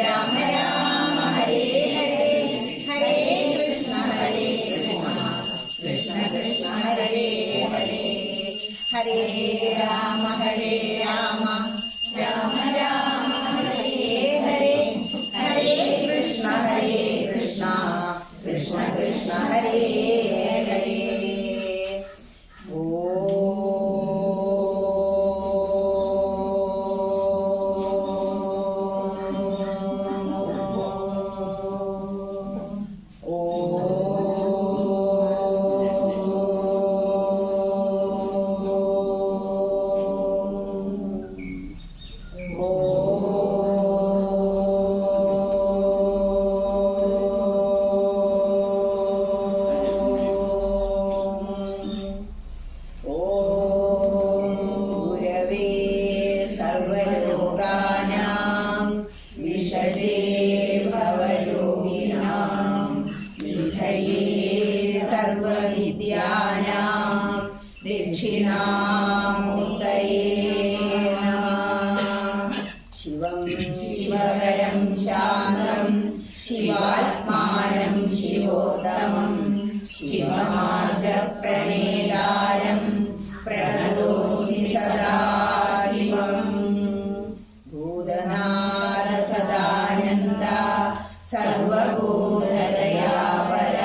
രാമ രാമ ഹരേ ഹരേ ഹരേ കൃഷ്ണ കൃഷ്ണ കൃഷ്ണ ഹരേ ഹരേ ഹരേ രാമ രാമ രാമ ഹരേ ഹരേ ഹരേ കൃഷ്ണ കൃഷ്ണ കൃഷ്ണ ഹരേ ഹരേ. ശിവം ശിവകരം ശാന്തം ശിവാത്മാനം ശിവോത്തമം ശിവമാർഗപ്രണേതാരം പ്രണതോസ്മി സദാ ശിവം. ഭൂതനാഥ സദാനന്ദ സർവഭൂതദയാപര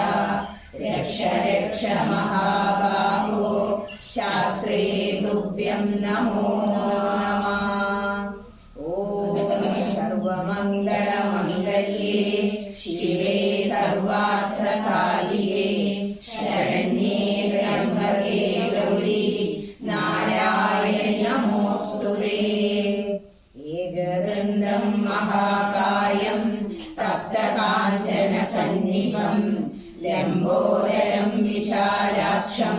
രക്ഷ രക്ഷ മഹാബാഹോ ശാസ്ത്രേ തുഭ്യം നമോ നമഃ. ഓം സർവമംഗളമംഗല്യേ ശിവേ സർവാർത്ഥസാധികേ ശരണ്യേ ത്രയംബകേ ഗൗരി നാരായണി നമോസ്തുതേ. ഏകദന്തം മഹാകായം തപ്തകാഞ്ചന സന്നിഭം ലംബോദരം വിശാലാക്ഷം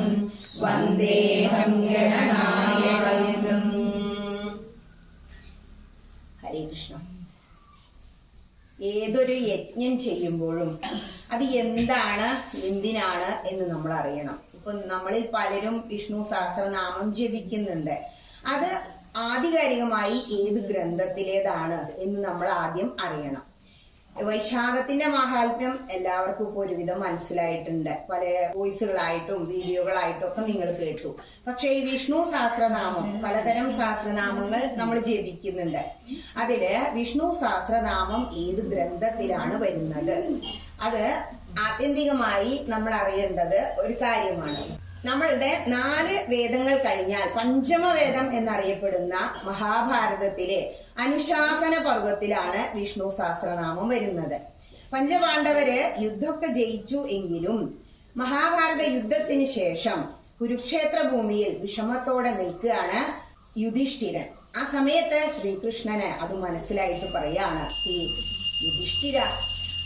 വന്ദേഹം ഗണനായകം. ഹരേ കൃഷ്ണ. ഏതൊരു യജ്ഞം ചെയ്യുമ്പോഴും അത് എന്താണ്, എന്തിനാണ് എന്ന് നമ്മൾ അറിയണം. ഇപ്പൊ നമ്മളിൽ പലരും വിഷ്ണു സഹസ്രനാമം ജപിക്കുന്നുണ്ട്. അത് ആധികാരികമായി ഏത് ഗ്രന്ഥത്തിലേതാണ് എന്ന് നമ്മൾ ആദ്യം അറിയണം. വൈശാഖത്തിന്റെ മഹാത്മ്യം എല്ലാവർക്കും ഇപ്പോൾ ഒരുവിധം മനസ്സിലായിട്ടുണ്ട്. പല വോയിസുകളായിട്ടും വീഡിയോകളായിട്ടും ഒക്കെ നിങ്ങൾ കേട്ടു. പക്ഷെ ഈ വിഷ്ണു സഹസ്രനാമം, പലതരം സഹസ്രനാമങ്ങൾ നമ്മൾ ജപിക്കുന്നുണ്ട്. അതില് വിഷ്ണു സഹസ്രനാമം ഏത് ഗ്രന്ഥത്തിലാണ് വരുന്നത്, അത് ആത്യന്തികമായി നമ്മൾ അറിയേണ്ടത് ഒരു കാര്യമാണ്. നമ്മളുടെ 4 വേദങ്ങൾ കഴിഞ്ഞാൽ പഞ്ചമവേദം എന്നറിയപ്പെടുന്ന മഹാഭാരതത്തിലെ അനുശാസന പർവ്വത്തിലാണ് വിഷ്ണു സഹസ്രനാമം വരുന്നത്. പഞ്ചപാണ്ഡവര് യുദ്ധമൊക്കെ ജയിച്ചു എങ്കിലും മഹാഭാരത യുദ്ധത്തിന് ശേഷം കുരുക്ഷേത്ര ഭൂമിയിൽ വിഷമത്തോടെ നിൽക്കുകയാണ് യുധിഷ്ഠിരൻ. ആ സമയത്ത് ശ്രീകൃഷ്ണന് അത് മനസ്സിലായിട്ട് പറയാണ്, ഈ യുധിഷ്ഠിര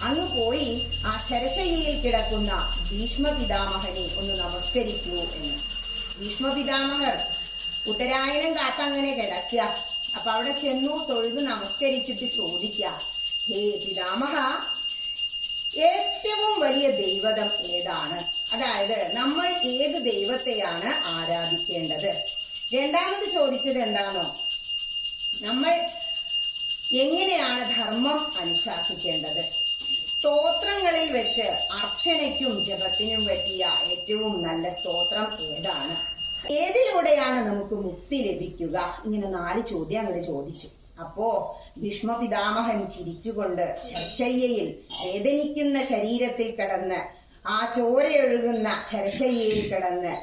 അങ്ങ് പോയി ആ ശരശയ്യയിൽ കിടക്കുന്ന ഭീഷ്മ പിതാമഹനെ ഒന്ന് നമസ്കരിക്കൂ എന്ന്. ഭീഷ്മ പിതാമഹർ ഉത്തരായനം കാത്തങ്ങനെ കിടക്കുക. അപ്പൊ അവിടെ ചെന്നു തൊഴുത് നമസ്കരിച്ചിട്ട് ചോദിക്കുക, ഹേ പിതാമഹ, ഏറ്റവും വലിയ ദൈവതം ഏതാണ്? അതായത് നമ്മൾ ഏത് ദൈവത്തെയാണ് ആരാധിക്കേണ്ടത്? രണ്ടാമത് ചോദിച്ചത് എന്താണോ, നമ്മൾ എങ്ങനെയാണ് ധർമ്മം അനുശാസിക്കേണ്ടത്? സ്തോത്രങ്ങളിൽ വെച്ച് അർച്ചനയ്ക്കും ജപത്തിനും പറ്റിയ ഏറ്റവും നല്ല സ്തോത്രം ഏതാണ്? ഏതിലൂടെയാണ് നമുക്ക് മുക്തി ലഭിക്കുക? ഇങ്ങനെ 4 ചോദ്യം അങ്ങോട്ട് ചോദിച്ചു. അപ്പോ ഭീഷ്മ പിതാമഹൻ ചിരിച്ചുകൊണ്ട് ശരശയ്യയിൽ വേദനിക്കുന്ന ശരീരത്തിൽ കിടന്ന്, ആ ചോരയൊഴുകുന്ന ശരശയ്യയിൽ കിടന്ന്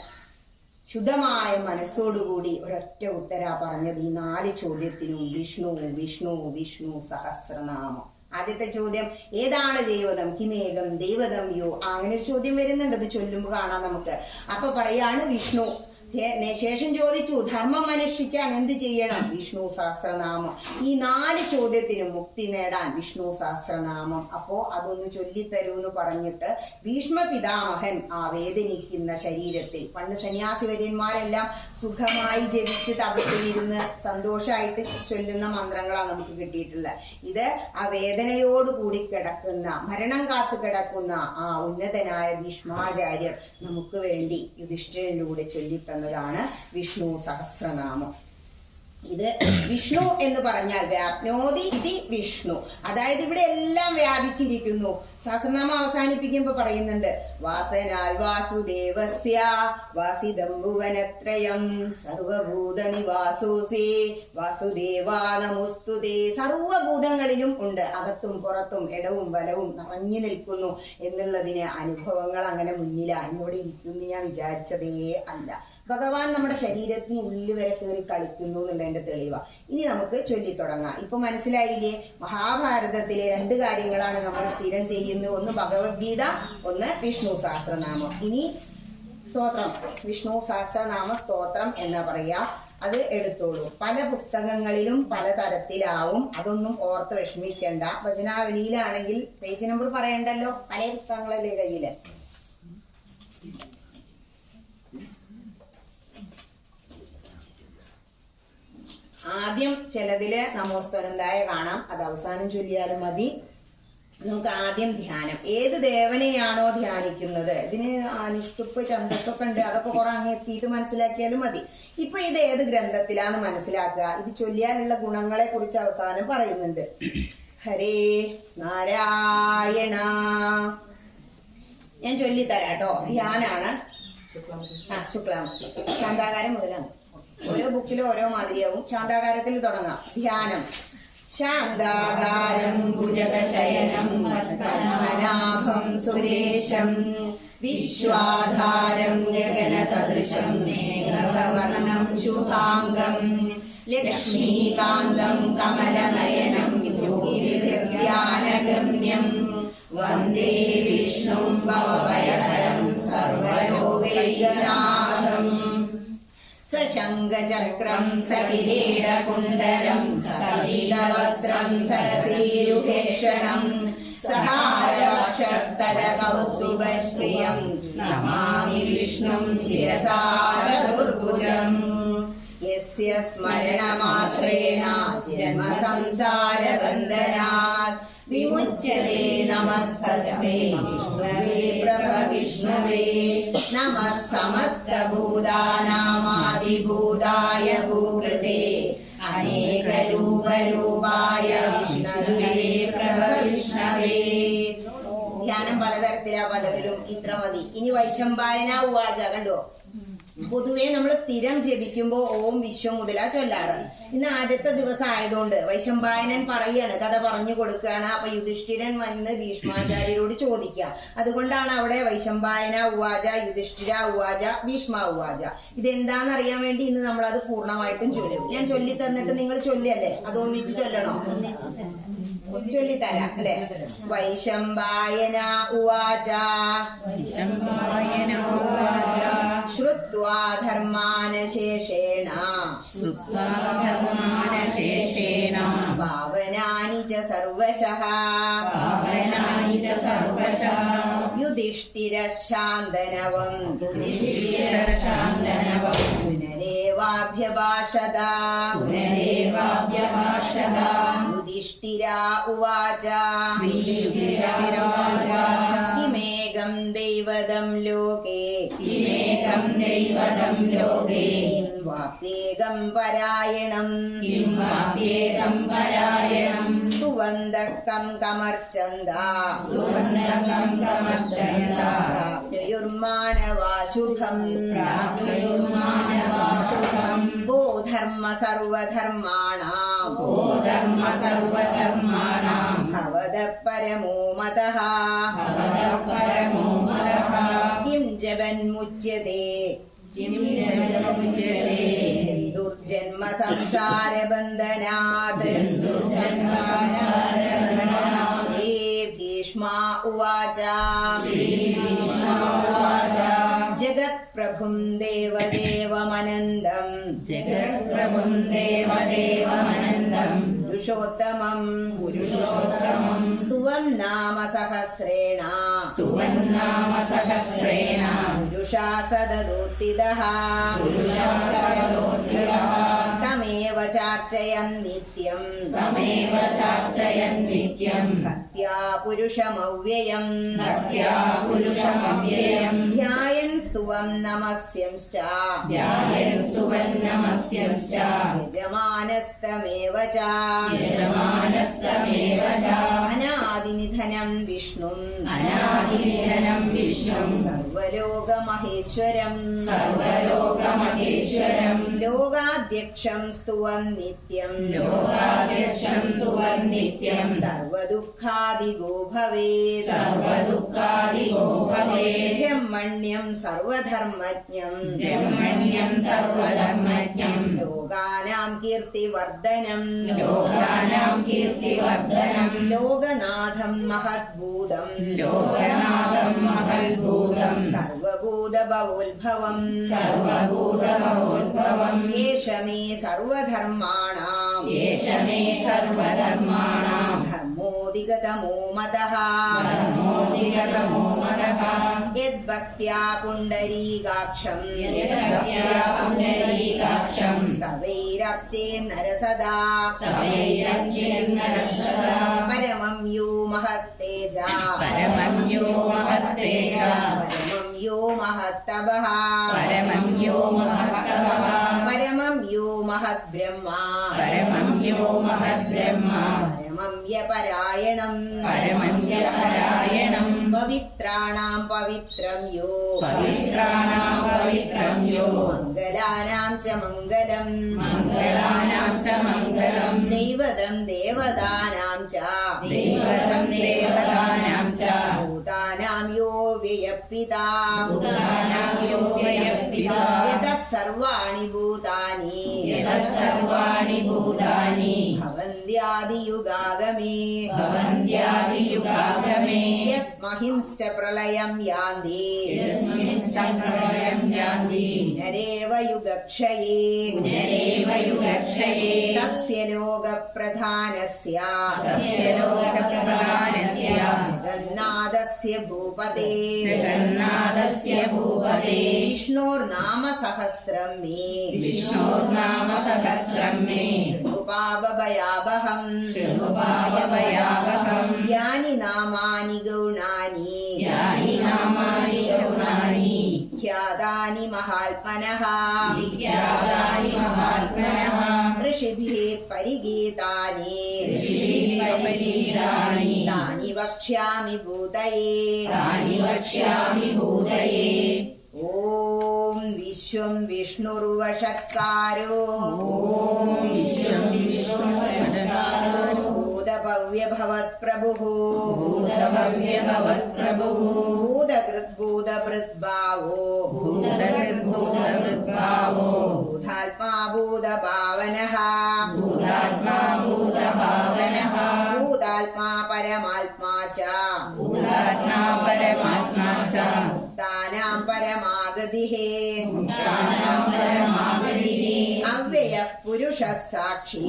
ശുദ്ധമായ മനസ്സോടുകൂടി ഒരൊറ്റ ഉത്തര പറഞ്ഞത് ഈ 4 ചോദ്യത്തിനും വിഷ്ണു വിഷ്ണു വിഷ്ണു സഹസ്രനാമം. ആദ്യത്തെ ചോദ്യം, ഏതാണ് ദൈവതം? കിമേകം ദൈവതം യോ? അങ്ങനെ ഒരു ചോദ്യം വരുന്നുണ്ട്, അത് ചൊല്ലുമ്പോൾ കാണാം നമുക്ക്. അപ്പൊ പറയാണ് വിഷ്ണു. ശേഷം ചോദിച്ചു, ധർമ്മം അനുഷ്ഠിക്കാൻ എന്ത് ചെയ്യണം? വിഷ്ണു സഹസ്രനാമം. ഈ 4 ചോദ്യത്തിനും മുക്തി നേടാൻ വിഷ്ണു സഹസ്രനാമം. അപ്പോ അതൊന്ന് ചൊല്ലിത്തരൂ എന്ന് പറഞ്ഞിട്ട് ഭീഷ്മ പിതാമഹൻ ആ വേദനിക്കുന്ന ശരീരത്തിൽ, പണ്ട് സന്യാസിവര്യന്മാരെല്ലാം സുഖമായി ജപിച്ച് തപസ്സിലിരുന്ന് സന്തോഷമായിട്ട് ചൊല്ലുന്ന മന്ത്രങ്ങളാണ് നമുക്ക് കിട്ടിയിട്ടുള്ളത്. ഇത് ആ വേദനയോടുകൂടി കിടക്കുന്ന, മരണം കാത്തു കിടക്കുന്ന ആ ഉന്നതനായ ഭീഷ്മാചാര്യർ നമുക്ക് വേണ്ടി യുധിഷ്ഠിരനിലൂടെ ചൊല്ലിത്തന്നതാണ് വിഷ്ണു സഹസ്രനാമം. ഇത് വിഷ്ണു എന്ന് പറഞ്ഞാൽ വ്യാപ്നോതി ഇതി വിഷ്ണു, അതായത് ഇവിടെ എല്ലാം വ്യാപിച്ചിരിക്കുന്നു. സഹസ്രനാമം അവസാനിപ്പിക്കുമ്പോ പറയുന്നുണ്ട് വാസനാൽ വാസുദേവസ്യ വാസിദം ഭുവനത്രയം സർവഭൂത നിവാസോസേ വാസുദേവാ നമസ്തുതേ. സർവഭൂതങ്ങളിലും ഉണ്ട്, അകത്തും പുറത്തും ഇടവും വലവും നിറഞ്ഞു നിൽക്കുന്നു എന്നുള്ളതിന് അനുഭവങ്ങൾ അങ്ങനെ മുന്നിലാ. എന്നോട് ഇരിക്കുന്നു ഞാൻ വിചാരിച്ചതേ അല്ല. ഭഗവാൻ നമ്മുടെ ശരീരത്തിനുള്ളിൽ വരെ കയറി കളിക്കുന്നു എന്നുള്ളതിന്റെ തെളിവാ. ഇനി നമുക്ക് ചൊല്ലിത്തുടങ്ങാം. ഇപ്പൊ മനസ്സിലായില്ലേ? മഹാഭാരതത്തിലെ 2 കാര്യങ്ങളാണ് നമ്മൾ സ്ഥിരം ചെയ്യുന്നത്. ഒന്ന് ഭഗവത്ഗീത, ഒന്ന് വിഷ്ണു സഹസ്രനാമം. ഇനി സ്തോത്രം, വിഷ്ണു സഹസ്രനാമ സ്തോത്രം എന്നാ പറയാ. അത് എടുത്തോളൂ. പല പുസ്തകങ്ങളിലും പല തരത്തിലാവും, അതൊന്നും ഓർത്ത് വിഷമിക്കണ്ട. ഭജനാവലിയിലാണെങ്കിൽ പേജ് നമ്പർ പറയണ്ടല്ലോ, പല പുസ്തകങ്ങളല്ലേ കയ്യില്. ആദ്യം ചിലതില് നമോസ്തോനന്തായ കാണാം, അത് അവസാനം ചൊല്ലിയാലും മതി. നമുക്ക് ആദ്യം ധ്യാനം. ഏത് ദേവനെയാണോ ധ്യാനിക്കുന്നത്, ഇതിന് അനുഷ്ടുപ്പ് ഛന്ദസ്സൊക്കെ ഉണ്ട്, അതൊക്കെ കുറെ അങ്ങ് എത്തിയിട്ട് മനസ്സിലാക്കിയാലും മതി. ഇപ്പൊ ഇത് ഏത് ഗ്രന്ഥത്തിലാന്ന് മനസ്സിലാക്കുക. ഇത് ചൊല്ലിയാലുള്ള ഗുണങ്ങളെ കുറിച്ച് അവസാനം പറയുന്നുണ്ട്. ഹരേ നാരായണ. ഞാൻ ചൊല്ലിത്തരാട്ടോ. ധ്യാനാണ്. ശുക്ലാം ശാന്താകാരം മുതലാണ്. ഓരോ ബുക്കിലും ഓരോ മാതിരിയാവും. ശാന്താകാരത്തിൽ തുടങ്ങാം. ധ്യാനം. ശാന്താകാരം ഭുജഗശയനം പത്മനാഭം സുരേശം വിശ്വാധാരം ഗഗനസദൃശം മേഘവർണം ശുഭാംഗം ലക്ഷ്മീകാന്തം കമലനയനം യോഗിർധ്യാനഗമ്യം വന്ദേ വിഷ്ണും ഭവഭയഹരം സർവലോകൈകനാഥം. സശങ്കചക്രം സകിരീടകുണ്ടലം സപീതവസ്ത്രം സരസീരുഭേഷണം സഹാരവക്ഷസ്ഥലകൗസ്തുഭശ്രിയം നമാമി വിഷ്ണും ശിരസാ ചതുർഭുജം. യസ്യ സ്മരണമാത്രേണ ജന്മസംസാരബന്ധനാത് വിമുച്യതേ നമസ്തസ്മൈ വിഷ്ണവേ പ്രഭവിഷ്ണവേ. നമഃ സമസ്തഭൂതാനാമാദിഭൂതായ ഭൂകൃതേ അനേകരൂപരൂപായ വിഷ്ണവേ പ്രഭവിഷ്ണവേ. ധ്യാനം പലതരത്തിലാ, പലതിലും ഇത്ര മതി. ഇനി വൈശമ്പായന ഉവാച. കണ്ടോ, പൊതുവെ നമ്മൾ സ്ഥിരം ജപിക്കുമ്പോ ഓം വിശ്വം മുതലാ ചൊല്ലാറ്. ഇന്ന് ആദ്യത്തെ ദിവസം ആയതുകൊണ്ട് വൈശമ്പായനൻ പറയാണ്, കഥ പറഞ്ഞു കൊടുക്കുകയാണ്. അപ്പൊ യുധിഷ്ഠിരൻ വന്ന് ഭീഷ്മാചാര്യരോട് ചോദിക്കുക. അതുകൊണ്ടാണ് അവിടെ വൈശമ്പായന ഉവാച, യുധിഷ്ഠിര ഉവാച, ഭീഷ്മ ഉവാച. ഇതെന്താന്ന് അറിയാൻ വേണ്ടി ഇന്ന് നമ്മൾ അത് പൂർണ്ണമായിട്ടും ചൊല്ലും. ഞാൻ ചൊല്ലി തന്നിട്ട് നിങ്ങൾ ചൊല്ലല്ലേ, അത് ഒന്നിച്ച് ചൊല്ലണോ? ചൊല്ലിത്തരാം അല്ലെ. വൈശമ്പായന ഉവാച ശ്രുത്വാ ധർമാനശേഷേണ ഭാവനാനി ച സർവശഃ യുധിഷ്ഠിര ശാന്തനവം പുനരേവാഭ്യഭാഷത. യുധിഷ്ഠിര ഉവാച ഇമേകം ദൈവതം ലോകേ കിം വാപ്യേകം പരായണം സ്തുവന്തഃ കം കമർച്ചന്താ പ്രാപ്നുയുർമാനവാശുഭം ഭോ ധർമ്മ സർവധർമാണാം ഭവതഃ പരമോ മതഃ കിം ജപന്മുച്യതേ ജന്തുർജന്മ സംസാരബന്ധനാത്. ശ്രീ ഭീഷ്മ ഉവാച ജഗത്പ്രഭും ദേവദേവമനന്തം പുരുഷോത്തമം സ്തുവം നാമ സഹസ്രേണ പുരുഷാ സദദോത്തിതഃ തമേവ ചാർത്ഥ ചാർച്ചയൻ നിത്യം തമേവ ചാർച്ചയൻ നിത്യം ഭക്ത്യാ പുരുഷമവ്യയം ഭക്ത്യാ പുരുഷമവ്യയം ധ്യായൻ സ്തുവം നമസ്യംശ്ച ധ്യായൻ സ്തുവൻ നമസ്യംശ്ച യജമാനസ്തമേവ ച യജമാനസ്തമേവ ച അനാദിനിധനം വിഷ്ണും അനാദിനിധനം വിഷ്ണും സർവലോകമഹേശ്വരം സർവലോകമഹേശ്വരം ലോകാധ്യക്ഷം സ്തുവം നിത്യം ലോകാധ്യക്ഷം സ്തുവൻ നിത്യം സർവദുഃഖാദിഗോ ഭവേത് സർവദുഃഖാദിഗോ ഭവേത് ബ്രഹ്മണ്യം സർവധർമ്മജ്ഞം ബ്രഹ്മണ്യം സർവധർമ്മജ്ഞം ലോകാനാം കീർത്തിവർദ്ധനം ലോകാനാം കീർത്തിവർദ്ധനം ലോകനാഥം മഹദ്ഭൂതം ലോകനാഥം മഹദ്ഭൂതം സർവഭൂതഭവോദ്ഭവം സർവഭൂതഭവോദ്ഭവം യേഷ മേ സർവധർമാണാം യേഷ മേ സർവധർമാണാം ധർമ്മോദിഗതമോ മതഃ ധർമ്മോദിഗതമോ മതഃ യദ്ഭക്ത്യാ പുണ്ഡരീകാക്ഷം യദ്ഭക്ത്യാ പുണ്ഡരീകാക്ഷം സ്തവൈരർച്ചേന്നരസദാ സ്തവൈരർച്ചേന്നരസദാ പരമം യോ മഹത്തേജ പരമം യോ മഹത്തേജ പരമം യോ മഹത്തപഃ പരമം യോ മഹത്തപഃ പരമം യോ മഹദ്ബ്രഹ്മ പരമം യോ മഹദ്ബ്രഹ്മ പരമം യപരായണം പരമം യപരായണം പവിത്രാണാം പവിത്രം യോ പവിത്രാണാം പവിത്രം യോ മംഗലാനാം ച മംഗലം മംഗളാനാം ച മംഗളം ദൈവതം ദേവതാനാം ച ദൈവതം ദേവതാനാം ച ഭൂതാനാം യോ വ്യയപ്പിതാ ഭൂതാനാം യോ വ്യയപ്പിതാ യതഃ സർവാണി ഭൂതാനി യതഃ സർവാണി ഭൂതാനി ഭവന്ത്യാദിയുഗാഗമേ ഭവന്ത്യാദിയുഗാഗമേ യസ്മഹിംഷ്ട പ്രളയം യാന്തി യസ്മിൻശ്ച പ്രളയം യാന്തി പുനരേവ യുഗക്ഷയേ പുനരേവ യുഗക്ഷയേ തസ്യ ലോകപ്രധാനസ്യ തസ്യ ലോകപ്രധാനസ്യ ജഗന്നാഥസ്യ ഭൂപതേ ജഗന്നാഥസ്യ ഭൂപതേ വിഷ്ണോർനാമ സഹസ്രം മേ വിഷ്ണോർനാമ സഹസ്രം മേ ശൃണുപാപഭയാവഹം ശൃണുപാപഭയാവഹം യാനി നാമാനി ഗൗണാനി യാനി നാമാനി ഗൗണാനി ഖ്യാതാനി മഹാത്മനഃ വിഖ്യാതാനി മഹാത്മനഃ ഋഷിഭിः പരിഗീതാനി ഋഷിഭിः പരിഗീതാനി താനി വക്ഷ്യാമി ഭൂതയേ താനി വക്ഷ്യാമി ഭൂതയേ ഓം വിശ്വം വിഷ്ണുർവഷട്കാരോ ഓം വിശ്വം വിഷ്ണുർവഷട്കാരോ ഭൂതഭവ്യഭവത്പ്രഭുഃ ഭൂതഭവ്യഭവത്പ്രഭുഃ ഭൂതകൃദ്ഭൂതഭൃദ്ഭാവോ ഭൂതകൃദ്ഭൂതഭൃദ്ഭാവോ ഭൂതാത്മാ ഭൂതഭാവനഃ ഭൂതാത്മാ ഭൂതഭാവനഃ ഭൂതാത്മാ പരമാത്മാ ച ഭൂതാത്മാ പരമാത്മാ ച മുക്താനാം പരമാഗതിഃ മുക്താനാം പരമാഗതിഃ അവ്യയഃ പുരുഷഃ സാക്ഷി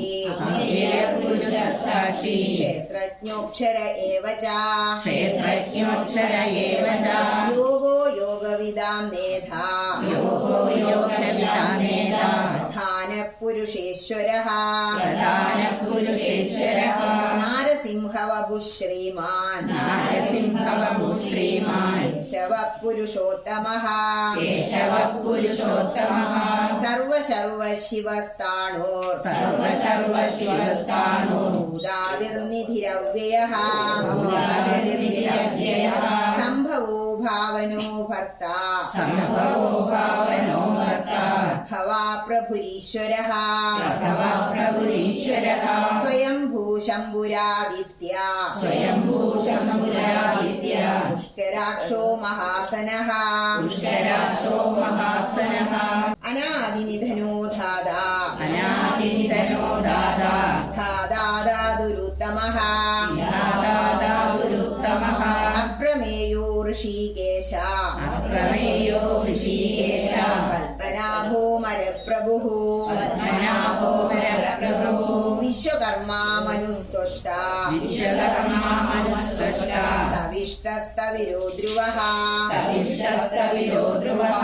അവ്യയപുരുഷഃ സാക്ഷി ക്ഷേത്രജ്ഞോക്ഷര ഏവ ച ക്ഷേത്രജ്ഞോക്ഷര ഏവ ച യോഗോ യോഗവിദാം നേധാ യോഗോ യോഗവിദാം നേതാ പ്രധാന പുരുഷേശ്വരഃ പ്രധാനപുരുഷേശ്വരഃ നാരസിംഹവപുഃ ശ്രീമാൻ നാരസിംഹവപുഃ ശ്രീമാൻ കേശവ പുരുഷോത്തമഃ കേശവഃ പുരുഷോത്തമഃ സർവശിവസ്ഥാണോർ സർവശിവസ്ഥാണുർ ഭൂതാദിർനിധിരവ്യയഃ ഭൂതാദിർനിധിരവ്യയഃ സംഭവോ ഭാവനോ ഭർത്ത സംഭവോ ഭാവനോ ഭർത്ത ഭവാ പ്രഭുരീശ്വരഃ പ്രഭവ പ്രഭുരീശ്വരഃ സ്വയംഭൂ ശംഭുരാദിത്യ സ്വയംഭൂ ശംഭുരാദിത്യ പുഷ്കരാക്ഷോ മഹാസനഃ പുഷ്കരാക്ഷോ മഹാസനഃ അനാദിനിധനോ ധാതാ അനാദിനിധനോ ദാതാ ധാതാദുരുത്തമഃ ധാതാദുരുത്തമഃ അപ്രമേയോ ഋഷികേശ അപ്രമേയോ ഋഷികേശ കൽപ്പനാഭോ മരപ്രഭുഃ പത്മനാഭോ പരപ്രഭുഃ വിശ്വകർമാ മനുസ്തുഷ്ട വിശ്വകർമാ മനുസ്തുഷ്ട സവിഷ तविष्टस्तविरो ध्रुवः तविष्टस्तविरो ध्रुवः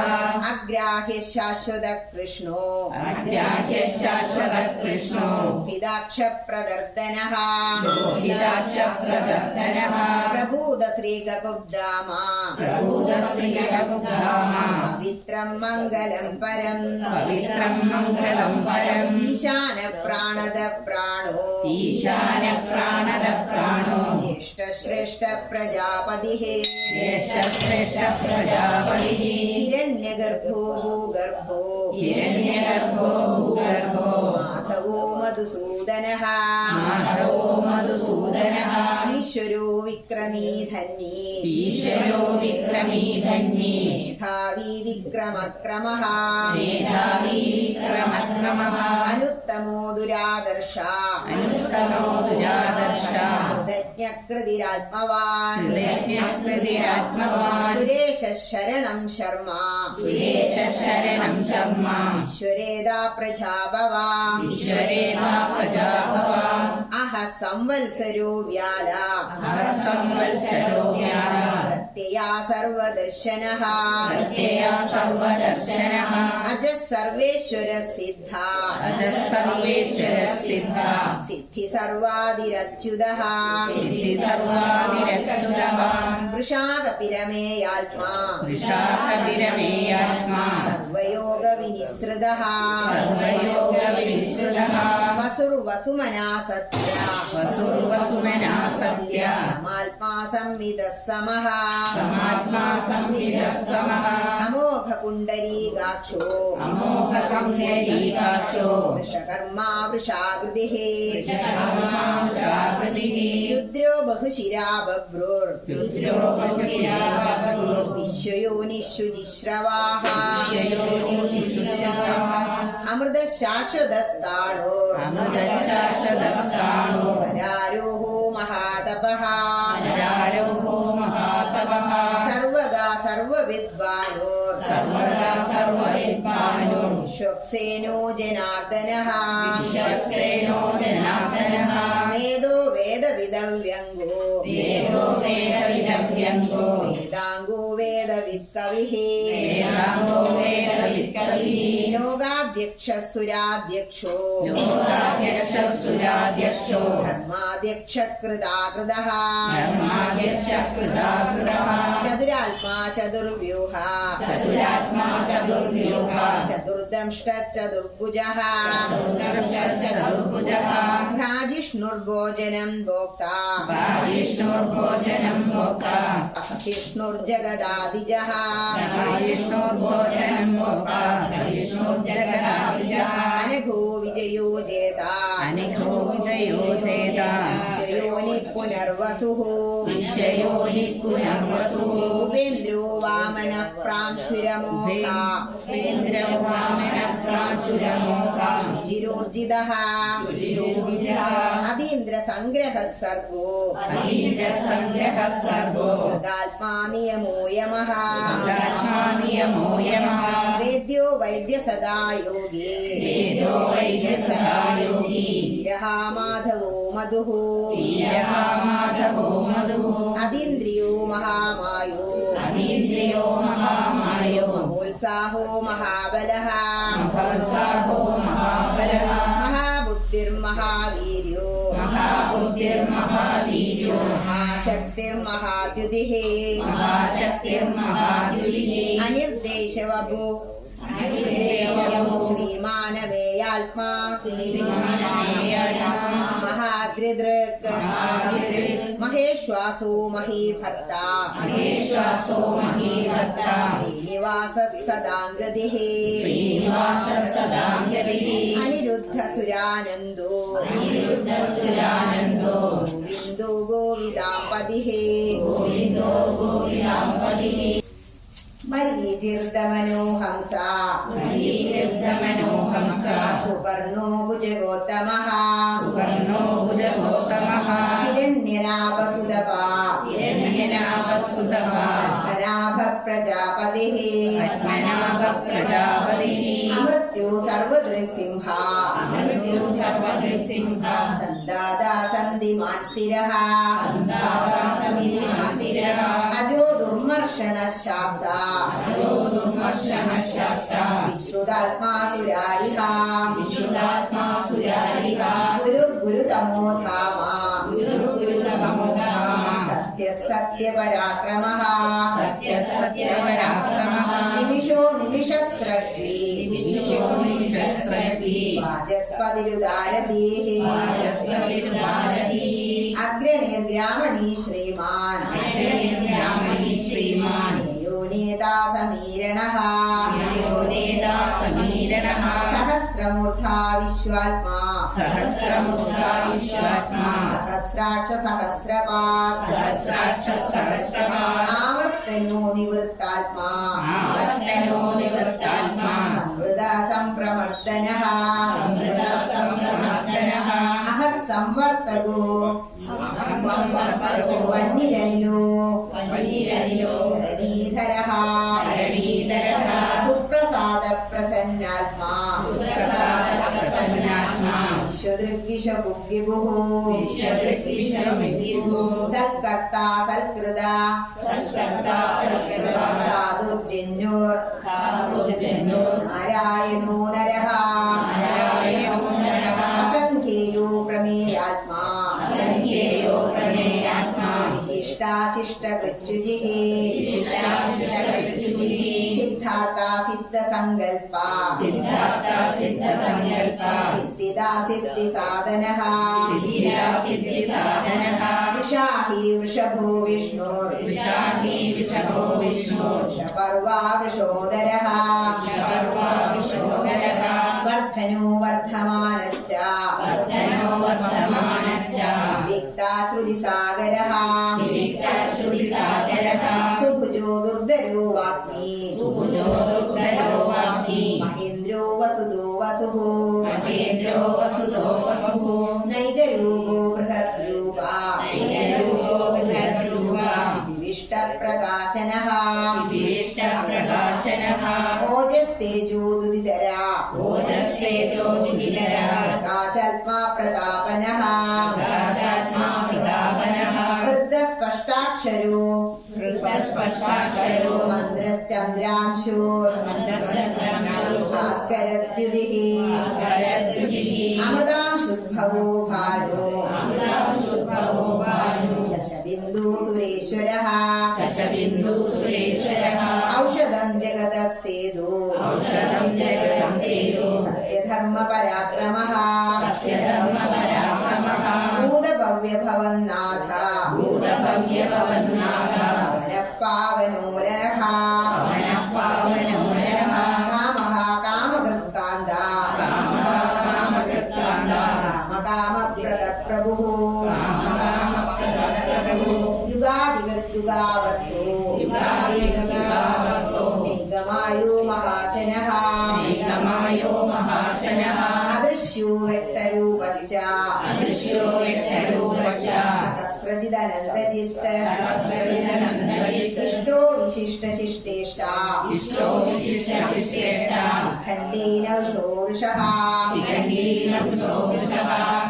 अग्राह्य शाश्वत कृष्णो अग्राह्य शाश्वत कृष्णो हिदाक्ष प्रदर्दनः लोहिताक्षप्रदर्दनः प्रभूत श्रीगकुब्धामा प्रभूतश्रीगकुब्धामा पवित्रं मङ्गलं परम् पवित्रं मङ्गलं परम् ईशान प्राणद प्राणो ईशान प्राणद प्राणो ज्येष्ठ श्रेष्ठ प्रजापतिः ज्येष्ठश्रेष्ठ प्रजापतिः हिरण्यगर्भो भूगर्भो हिरण्यगर्भो भूगर्भो माधवो मधुसूदनः माधवो मधुसूदनः ईश्वरो विक्रमी धन्ये ईश्वरो विक्रमी धन्ये मेधावी विक्रमक्रमः मेधावी विक्रमक्रमः अनुत्तमो दुरादर्शा अनुत्तमो दुरादर्शा कृतज्ञकृतिरात्मवान् कृतज्ञकृतिरात्मवान् सुरेश शरणं शर्मा सुरेश शरणं शर्मा ईश्वरेदा प्रजाभवा ईश्वरेधा प्रजाभवा अह संवत्सरो व्याला संवत्सरो व्याला प्रत्यया सर्वदर्शनः प्रत्यया सर्वदर्शनः अजः सर्वेश्वर सिद्धा अजः सर्वेश्वर सिद्धा सिद्धि सर्वादिरच्युतः सिद्धि सर्वादिरच्युतः वृषाकपिरमेयात्मा वृषाकविरमेयात्मा सर्वयोग विनिसृतः सर्वयोगविनिसृतः वसुर्वसुमना सत्या वसुर्वसुमना सत्य समात्मा संविदः समः समात्मा संविदः समः अमोघ पुण्डरीकाक्षो अमोघ पुण्डरीकाक्षो वृषकर्मा वृषाकृतिः वृषकर्मा वृषाकृतिः रुद्रो बहुशिरा बभ्रुर् रुद्रो बहुशिरा बभ्रुर् विश्वयोनिषुजिश्रवाः विश्वयोनिषुजिश्रवाः अमृतशाश्वतस्ताणो अमृतशाश्वतस्ताणो परारोहो महातपः परारोहो महातपः सर्वगा सर्वविद्वानो सर्वदा सर्वविद्वानो विश्वक्सेनो जनार्दनः विश्वक्सेनो जनार्दनः वेदो वेदविदव्यङ्गो वेदो वेदविदव्यङ्गो वेदाङ्गो वेदवित्कविः वेदाङ्गो वेदवित्कविः लोकाध्यक्षः सुराध्यक्षो लोकाध्यक्षः सुराध्यक्षो धर्माध्यक्षः कृताकृतः धर्माध्यक्षः कृताकृतः चतुरात्मा चतुर्व्यूहा चतुरात्मा चतुर्व्यूहा चतुर्दंष्ट चतुर्भुजः चतुर्भुजः भ्राजिष्णुर्भोजनं भोक्ता विष्णुर्भोजनं भोक्ता विष्णुर्जगदादिजः विष्णुर्भोजनं भोक्ता विष्णुर्जगदादिजः अनघो विजयो जेता अनिघो विजयो चेता विश्वयोनि पुनर्वसुः विश्वयोनि पुनर्वसुः उपेन्द्रो वामनः प्रांशुरमोहा उपेन्द्रो वामनः प्राशुरमोहा जिरोर्जितः अतीन्द्र संग्रहः सर्गो अतीन्द्रसङ्ग्रहः सर्गो तदात्मा नियमो यमः तदात्मा नियमो यमः वेद्यो वैद्य सदा योगी वेदो वैद्य सदा योगी वीरः माधवो मधुः वीरः माधवो मधुः अतीन्द्रियो महामायो अतीन्द्रियो महामायो मोत्साहो महाबलः महर्षाहो महाबलः महाबुद्धिर्महावीर्यो महाबुद्धिर्महावीर्यो महाशक्तिर्महाद्युतिः महाशक्तिर्महाद्युतिः अनिर्देशवभु श्रीमानवेयात्मा महाद्रिदृक् महेश्वासो महीभर्ता महेश्वासो महीभर्ता श्रीनिवासः सदाङ्गतिः श्रीनिवासः सदाङ्गतिः अनिरुद्धसुरानन्दो अनिरुद्धसुरानन्दो गोविन्दो गोविदाम्पतिः गोविन्दो गोविदाम्पतिः मरीचिर्दमनो हंसा मरीचिर्दमनो हंसा सुपर्णो भुजगोत्तमः सुवर्णो भुजगोत्तमः हिरण्यनाभसुतपा हिरण्यनाभसुतपः पद्मनाभ प्रजापतिः पद्मनाभ प्रजापतिः अमृत्यो सर्वदृक्सिंहा अमृत्यो सर्वदृक्सिंहा सन्दाता सन्धिमान् स्थिरः सन्दाता सन्धिमान् स्थिरः ശാസ്താ ദുർമർഷണശാസ്താ വിശ്രുതാത്മാ സുരാരിഹ വിശുദ്ധാത്മാ സുരാരിഹ ഗുരുതമോ ധാമ സത്യപരാക്രമഃ സത്യസത്യപരാക്രമഃ നിമിഷോ നിമിഷസ്രഗ്വി വാചസ്പതിരുദാരതീഃ അഗ്രണീർഗ്രാമണീ ശ്രീമാൻ യോനേതാ സമീരണഃ സഹസ്രമൂർധാ വിശ്വാത്മാ സഹസ്രാക്ഷ സഹസ്രപാദ് ആവർത്തനോ നിവൃത്താത്മാ സംവൃത സംപ്രവർത്തനഃ അഹഃ സംവർത്തകോ വന്നിരനിലോ ധരണീധരഃ സുപ്രസാദ പ്രസന്നാത്മാ വിശ്വദൃഗ്വിഷബുദ്ധിഭുഃ സൽകർത്താ സൽകൃത സാധുർജന്യോർ നാരായണോ നരഃ അസംഖ്യേയോ പ്രമേയാത്മാ വിശിഷ്ടാശിഷ്ടകൃച്യുജിഃ സിദ്ധാർത്ഥ സിദ്ധസങ്കൽപ്പാ സിദ്ധിദാ സിദ്ധിസാധനഃ വൃഷാഹി വൃഷഭോ വിഷ്ണുർ വൃഷപർവാ വൃഷോദരഃ വർദ്ധനോ വർദ്ധമാനശ്ച വിക്താശ്രുതിസാഗരഃ സുഭുജോ ദുർധരോ വാഗ്മി മഹേന്ദ്രോ വസുദോ വസുഃ നൈകരൂപോ ബൃഹദ്രൂപാ ശിവിഷ്ടപ്രകാശനഃ ഓജസ്തേജോദുദിതരാ പ്രകാശാത്മാ പ്രതാപനഃ വൃദ്ധസ്പഷ്ടാക്ഷരോ മന്ത്രശ്ചന്ദ്രാംശൂർ ഭാസ്കരദ്യുതിഃ അമൃതാംശുദ്ഭവോ ഭാനോ ശശബിന്ദു സുരേശ്വരഃ ഔഷധം ജഗതഃ സേതു സത്യധർമ്മപരാക്രമഃ ഭൂതഭവ്യഭവന്നാഥ മനഃപാവനോരഃ കാമഃ കാമകൃത്കാന്ത കാമകാമപ്രദപ്രഭുഃ യുഗാദിഗർയുഗാവർത്തോ ലിംഗമായോ മഹാശനഃ അദൃശ്യോ വ്യക്തരൂപശ്ച സഹസ്രജിദനന്തജിത് ഇഷ്ടോ വിശിഷ്ടശിഷ്ടേഷ്ടാ ശിഖണ്ഡേന വൃഷോർഷഃ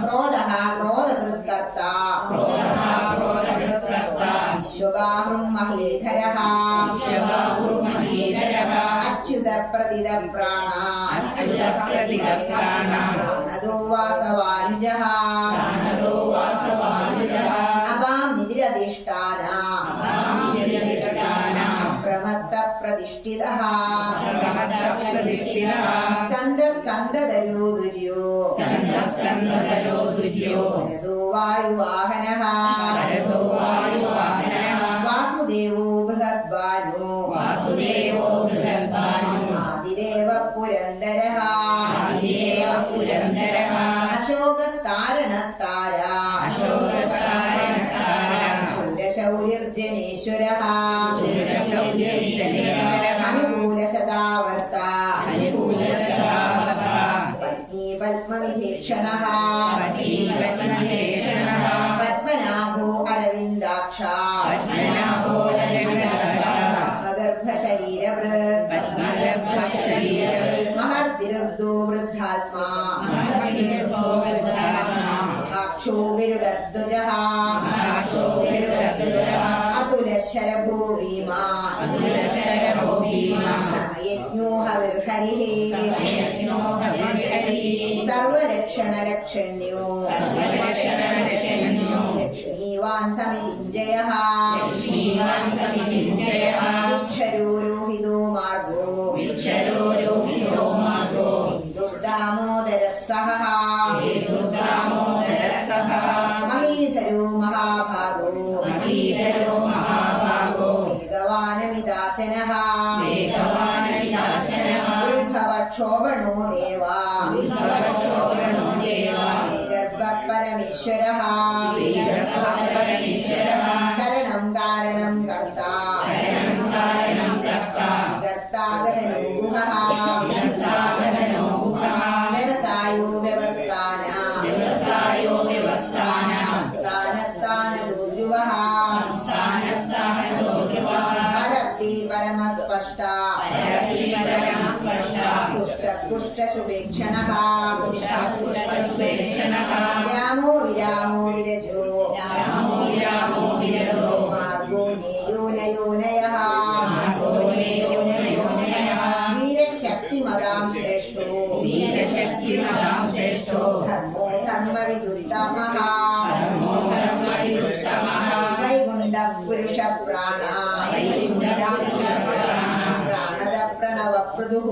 ക്രോധഃ ക്രോധകൃത്കർത്താ വിശ്വബാഹും മഹീധരഃ അച്യുത പ്രതിദ പ്രാണ പ്രാണദോ വാസവാനുജഃ അപാം നിധിരധിഷ്ഠാന പ്രമത്ത പ്രതിഷ്ഠിതഃ സ്കന്ദസ്കന്ദധരോ ദുര്യോ രഥോ വായുവാഹനഃ വാസുദേവോ ബൃഹദ്ഭാനോ ആദിദേവ പുരന്ദരഃ അശോകസ്താരണസ്താര ശൂരശൗര്യർജനേശ്വരഃ അനുകൂലശതാവർത്ത പത്നീ പത്മവിഭീഷണഃ പത്മനാഭോ അരവിന്ദാക്ഷ പത്മഗർഭശരീരവൃത് മഹർദിർദോ വൃദ്ധാത്മാ അക്ഷോ ഗരുഡധ്വജഃ അതുല അതുലശരഭോ ഭീമാ യജ്ഞോ ഹവിർഹരിഃ സർവലക്ഷണലക്ഷണ്യോ ലക്ഷ്മീവാൻ സമിതിഞ്ജയഃ വിക്ഷരോരോഹിതോ മാർഗോ ദാമോദരഃ സഹഃ മഹീധരോ മഹാഭാഗോ വേഗവാനമിതാശനഃ ഉത്ഭവക്ഷോഭണോ ദേവാ ശ്രീഗർഭപരമേശ്വരഃ കരണം കാരണം കർത്താ കർത്താഗഹനോ ഗുഹഃ വ്യവസായോ വ്യവസ്ഥാന സംസ്ഥാനസ്ഥാനദോദ്രുവഃ പരപ്തി പരമസ്പഷ്ട പുഷ്ടശുഭേക്ഷണഃ രാമോ വിരാമോ വിരജോ മാർഗോ യോനയോനയഃ വീരശക്തിമതാം ശ്രേഷ്ഠോ ധർമ്മോ ധർമ്മവിദുത്തമഃ വൈകുണ്ഠഃ പുരുഷ പ്രാണ പ്രാണദ പ്രണവപ്രദുഃ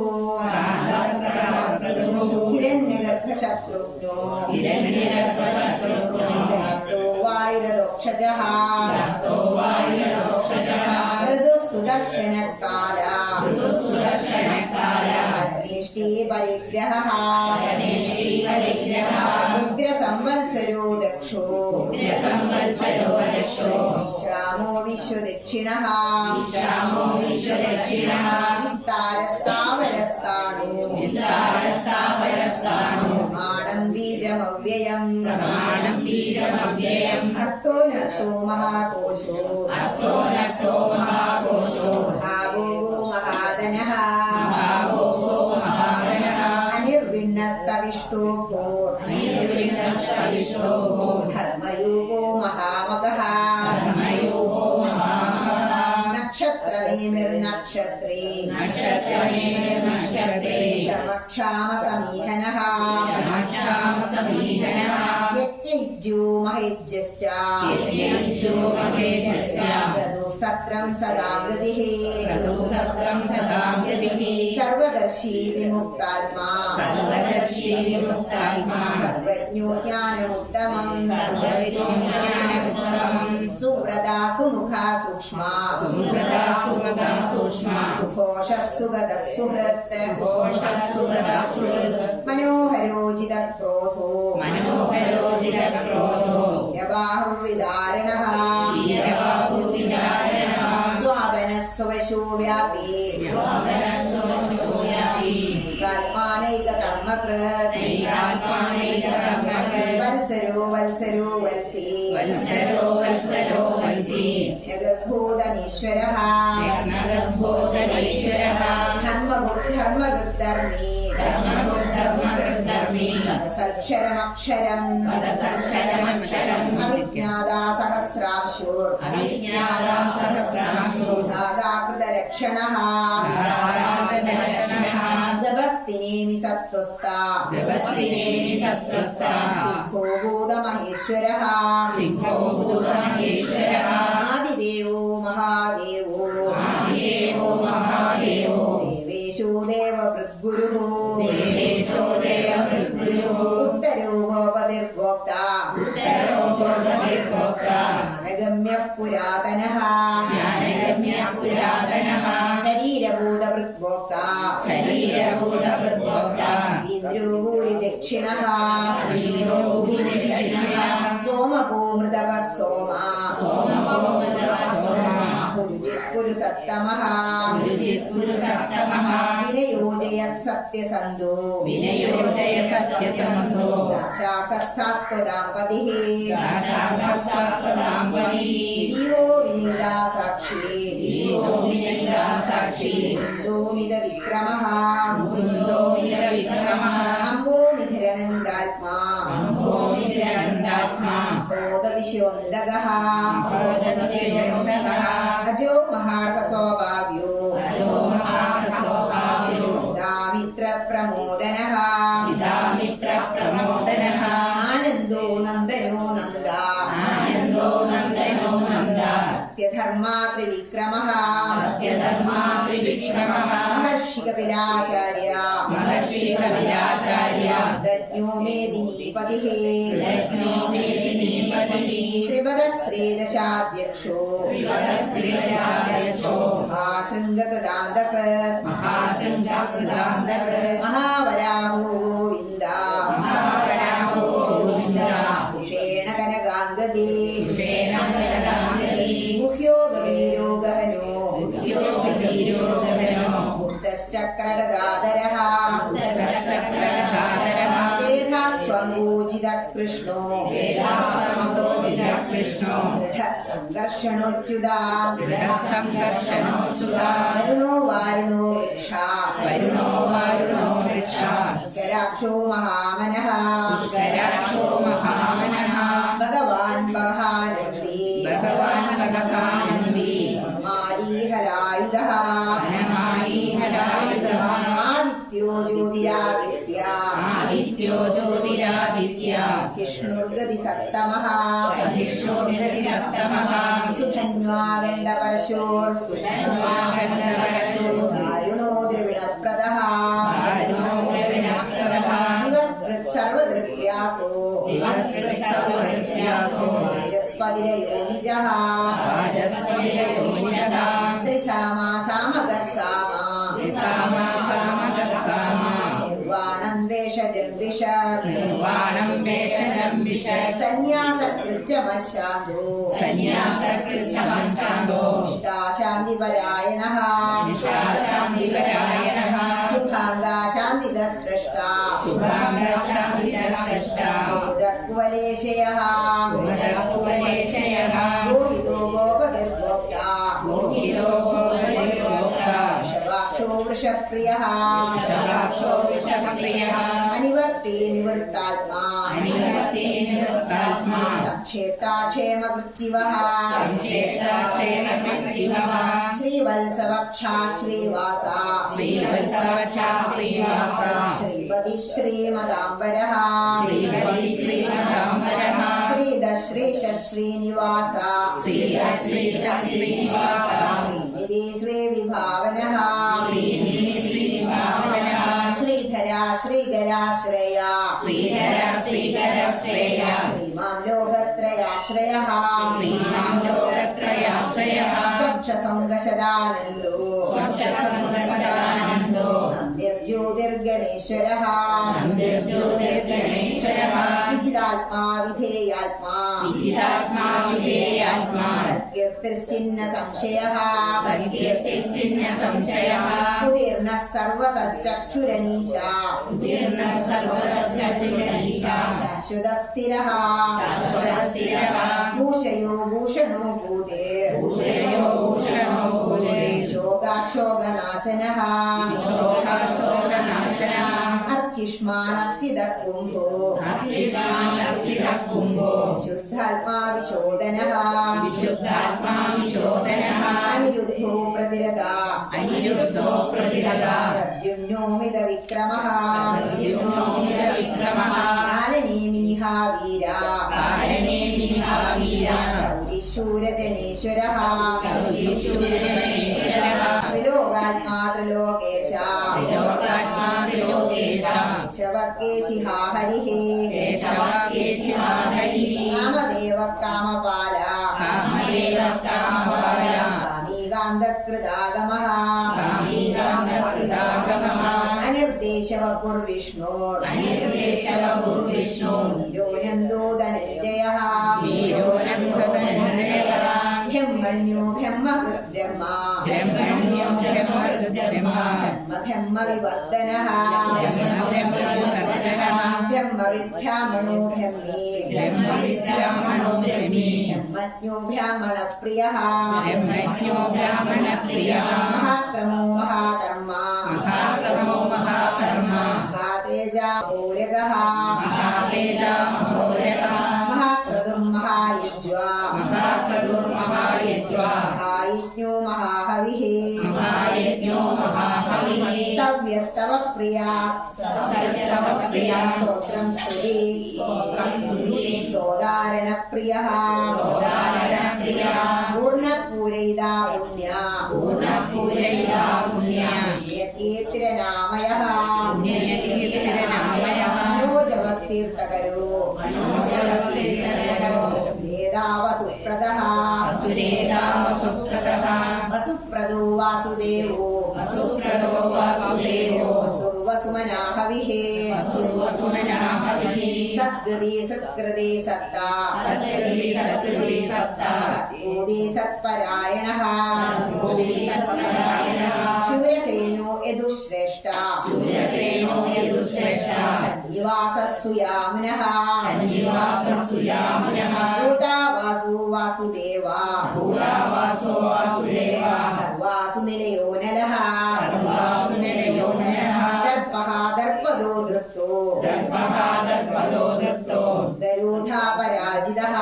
ഹിരണ്യഗർഭശത്രുഘ്നോ വ്യാപ്തോ വായുരദോക്ഷജഃ ഋതുസുദർശനകാല പരമേഷ്ഠീ പരിഗ്രഹഃ ഉഗ്രസംവത്സരോ ദക്ഷോ വിശ്രാമോ വിശ്വദക്ഷിണഃ വിസ്താരസ്ഥാവരസ്ഥാണു പ്രമാണം ബീജമവ്യയം അർത്ഥോ നർത്ഥോ മഹാകോശോ ഭാവോ മഹാധനഃ അനിർവിണ്ണസ്തവിഷ്ടോ ധർമ്മയൂപോ മഹാമഗഃ നക്ഷത്രനേമിർനക്ഷത്രേ ക്ഷമക്ഷാമസമീഹനഃ യജ്ഞയുജ്യോ മഹേജ്യശ്ച സത്രം സദാ ഗതിഃ സർവദർശി വിമുക്താത്മാ സർവജ്ഞോ ജ്ഞാനമുത്തമം സുവ്രതാ സുമുഖാ സൂക്ഷ്മാ സുഘോഷഃ സുഗതഃ സുഹൃത്ത് മനോഹരോജിതക്രോധോ വീരബാഹുർവിദാരണഃ സ്വാപനഃ സ്വവശോ വ്യാപീ ഏകാത്മാനൈകകർമ്മകൃത് വത്സരോ വത്സരോ വത്സീ ഗർഭോദനീശ്വരഃ ധർമ്മഗുദ്ധർമ്മീ സദസക്ഷരമക്ഷരം അവിജ്ഞാതാ സഹസ്രാംശുർ ദാതാകൃതലക്ഷണഃ ജപസ്തിനേമി സത്വസ്താ സിംഹോഭൂതമഹേശ്വരഃ ആദിദേവോ മഹാദേവോ ദേവേശോ ദേവഭൃദ്ഗുരുഃ ഉത്തരോ ഗോപതിർഗോപ്താ ജ്ഞാനഗമ്യഃ പുരാതനഃ ശരീരഭൂതഭൃദ്ഗോപ്താ ഇന്ദ്രോ ഭൂരി ദക്ഷിണഃ സോമപോ മൃതവഃ സോമാ പുരുജിത്കുരു സത്തമഃ വിനയോജയ സത്യസന്ധോ ദാശാഖഃ സാത്വതാപതിഃ ജീവോ വിനിതാ സാക്ഷി മുകുന്ദോമിത വിക്രമഃ അംബോ നിധിരനന്ദാത്മാ ബോധദിശോന്തകഃ സത്യധർമാ ത്രിവിക്രമഃ മഹർഷി കപിലാചാര്യ ദജ്ഞോ മേദിനീപതിഃ ത്രിപദശ്രീദശാധ്യക്ഷോ മഹാശൃംഗകൃതാന്തകൃത് മഹാവരാഹോ ഗോവിന്ദ സുഷേണ കനകാംഗദേ ഗുഹ്യോ ഗവീരോ ഗഹനോ മുക്തശ്ചക്രഗദാധരഃ വേദാസ്വംഗോജിതകൃഷ്ണോ സംഘർഷണോച്യുതാ വരുണോ വാരുണോ വൃക്ഷാ പുഷ്കരാക്ഷോ മഹാമനഃ ഭഗവാൻ ഭഗഹാനന്ദി മാരീഹലായുധഃ ആദിത്യോ ജ്യോതിരാദിത്യ വിഷ്ണുർഗതി സത്തമഃ സുധന്വാഗണ്ഡപരശോർ വാരുണോ ദ്രവിണപ്രദഃ ദിവസ്കൃത് സർവദൃഗ്വ്യാസോ വാചസ്പതിരയോനിജഃ ത്രിസാമാ സാമഗഃ നിർവാണം വേഷജംബിഷ സന്യാസകൃച്ഛമശാന്തോ ശാന്തിപരായണഃ ശുഭാംഗാശാന്തിദസ്രഷ്ടാ ഉദക്കുവലേശയഃ ഗോഹിതോ ഗോപഗർഭോക്താ ശവാക്ഷോ വൃഷപ്രിയഃ അനിവർത്തി നിവൃത്താത്മാ സംക്ഷേപ്താക്ഷേമകൃച്ചിവഃ ശ്രീവത്സവക്ഷാ ശ്രീവാസാ ശ്രീപതി ശ്രീമദാംബരഃ ശ്രീദശ്രീശ ശ്രീനിവാസാ ശ്രീനിധി ശ്രീവിഭാവനഃ ശ്രീധരാ ശ്രീകരാശ്രയാ ശ്രീമാം ലോകത്രയാശ്രയഃ സ്വക്ഷസംഗശദാനന്ദോ നന്ദിർജ്യോതിർഗണേശ്വരഃ വിജിതാത്മാ വിധേയാത്മാ സൽകീർത്തിശ്ചിന്ന സംശയഃ ഉദീർണഃ സർവതശ്ചക്ഷുരനീശാ ശാശ്വതസ്ഥിരഃ ഭൂഷയോ ഭൂഷണോ ഭൂതേ ശോകാശോകനാശനഃ അർച്ചിഷ്മാനർച്ചിതകുംഭോ ശുദ്ധാത്മാ വിശോദനഃ അനിരുദ്ധോ പ്രതിരത പ്രദ്യുമ്നോമിത വിക്രമഃ കാലനേമിനിഹാ വീരാ ശൗരിശൂരജനേശ്വരഃ ത്രിലോകാത്മാ ത്രിലോകേശാ ശവകേശിഹാ ഹരിഃ കാമദേവ കാമപാലാ കാമീകാന്തകൃതാഗമഃ അനിർദേശവപുർവിഷ്ണോർ വീരോനന്ദോ ധനഞ്ജയഃ ബ്രഹ്മണ്യോ ബ്രഹ്മകൃത് ബ്രഹ്മവിവർദ്ധനഃ ബ്രഹ്മവിദ്ബ്രാഹ്മണോ ബ്രഹ്മീ ബ്രഹ്മജ്ഞോ ബ്രാഹ്മണപ്രിയഃ മഹാക്രമോ മഹാകർമ്മ മഹാതേജാമഹോരഗഃ മഹാക്രതുർ മഹായജ്വാ മഹായജ്ഞോ മഹാഹവിഃ സ്തവ്യസ്തവ പ്രിയാ സ്തോത്രം സ്തുതി സ്തോതാരണ പ്രിയഃ പൂർണ്ണ പൂർണ്ണപൂരയിതാ പുണ്യ പുണ്യകീർത്തിരനാമയഃ മനോജവസ്തീർത്ഥകരോ വേദാവസുപ്രദഃ വസുപ്രദോ വാസുദേവോ വസുർവസുമനാഹവിഃ സദ്ഗതി സത്കൃതി സത്താ സത്കൂതി സത്പരായണഃ ശൂരസേനോ യദുശ്രേഷ്ഠ സഞ്ജീവാസസ്സുയാമുനഃ ഭൂതാവാസോ വാസുദേവാ സർവാസു നിലയോ നലഃ ദർപ്പഃ ദർപ്പദോ ദൃപ്തോ ദരോധാ പരാജിതഃ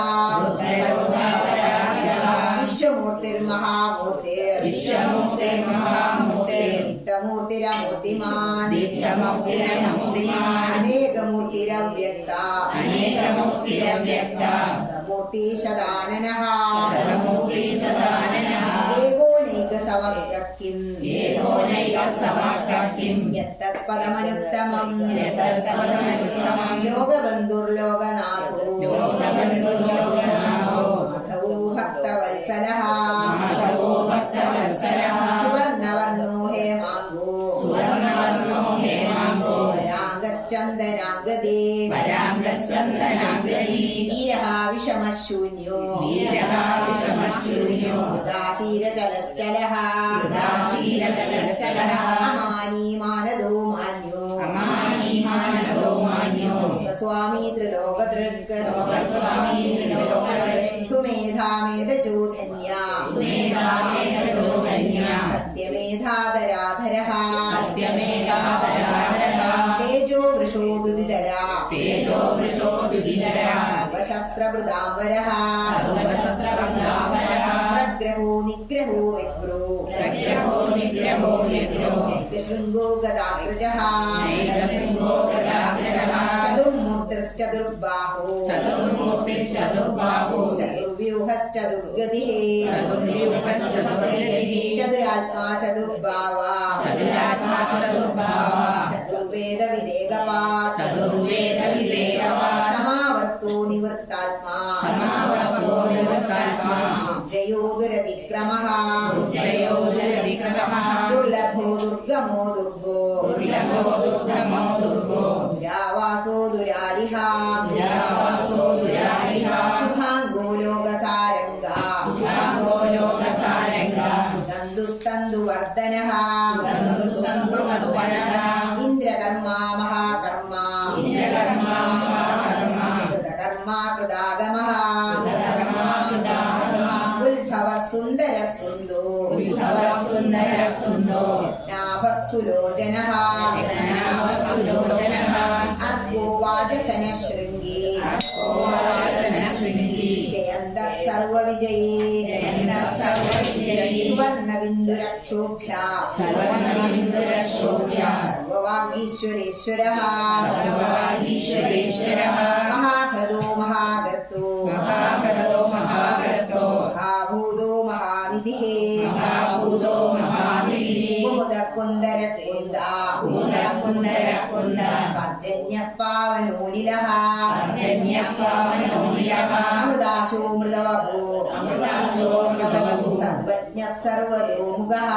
വിശ്വമൂർത്തിർമഹാമൂർത്തിരമൂർത്തിമാൻ അനേകമൂർത്തിരവ്യക്ത മൂർത്തിശതാനനഃ ഏകോനൈകസവർഗഃ കിം യത്തത്പദമനുത്തമം ലോകബന്ധുർലോകനാഥോ മാധവോ ഭക്തവത്സലഃ സുവർണവർണോ ഹേമാംഗോ വരാംഗശ്ചന്ദനാംഗദേ വീരഃ വിഷമശൂന്യോ ഉദാശീലചലശ്ചലഃ അമാനീ മാനദോ മാന്യോ സ്വാമി ത്രിലോകദൃക് സുമേധാമേധചോധന്യ സത്യമേധാധരാധരഃ തേജോ വൃഷോദുതിധരാ സർവശസ്ത്രഭൃതാംബരഃ പ്രഗ്രഹോ നിഗ്രഹോ വ്യഗ്രോ ഏകശൃംഗോ ഗദാഗ്രജഃ ചതുർമൂർത്തിശ്ചതുർബാഹോ ചതുർവ്യൂഹശ്ചതുർഗതിഃ ചതുരാത്മാ ചതുർഭാവാ ചതുർവേദവിദേകപാത് സമാവർത്തോ നിവൃത്താത്മാ ജയോദുരതിക്രമഃ ദുർലഭോ ദുർഗമോ ദുർഗോ ദുരാവാസോ ദുരാരിഃ ശുഭാംഗോ ലോകസാരംഗാ സുതന്തുസ്തന്തുവർദ്ധനഃ ഇന്ദ്രകർമാ മഹാകർമാ കൃതകർമാ കൃതാഗമഃ ഉത്ഭവ സുന്ദര സുന്ദോ യജ്ഞാഭസ്സുലോചനഃ അർക്കോ വാജസന ശൃംഗീ ജയന്തഃ സർവവിജയീ സുവർണബിന്ദുരക്ഷോഭ്യാ സർവവാഗീശ്വരേശ്വരഃ മഹാഹൃദോ മഹാഗർത്തോ മഹാഭൂതോ മഹാനിധിഃ കുന്ദരകുന്ദ പർജന്യഃ പാവനോനിലഃ അമൃതാശോ മൃതവപോ സർവജ്ഞഃ സർവതോമുഖഃ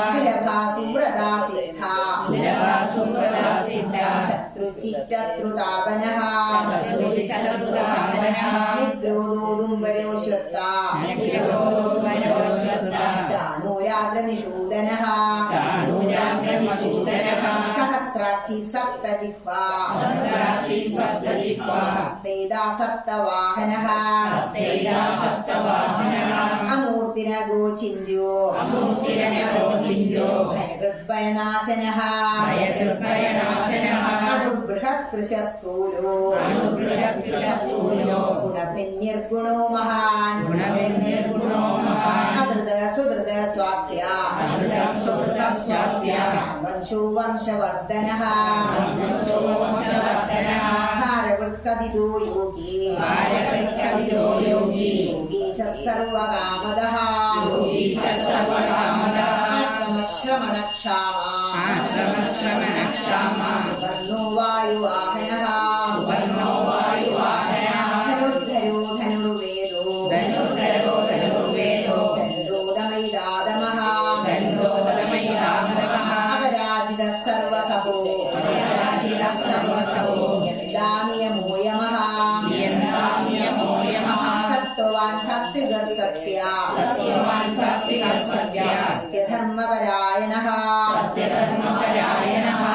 സുലഭാ സുബ്രതാ സിദ്ധാ ശത്രുചിച്ചത്രുതാപനഃ നിദ്രോദോദുംബരോശ്വത്താ ചാണൂരാദ്രനിഷൂദനഃ സഹസ്രാക്ഷി സപ്തജിഹ്വാ സപ്തേതാ സപ്തവാഹനഃ അമൂർത്തിരഗോചിന്യോ ഭയകൃത്ഭയനാശനഃ അണുബൃഹത്കൃശസ്ഥൂലോ ഗുണഭിന്നിർഗുണോ മഹാൻ അധൃത സുധൃത സ്വാസ്യ വംശോ വംശവർദ്ധനഃ ഭാരവൃത്കദിതോ യോഗീ യോഗീശ സർവകാമദഃ ആശ്രമശ്രമണക്ഷാമ സുവർണോ വായുവാഹനഃ ധനുർധരോ ധനുർവേദോ ദണ്ഡോദമൈദാതമഃ അപരാജിതഃ സർവസഹോ നിയന്താനിയമോ യമഃ സത്വവാൻ സാത്വികഃ സത്യധർമ്മപരായണഃ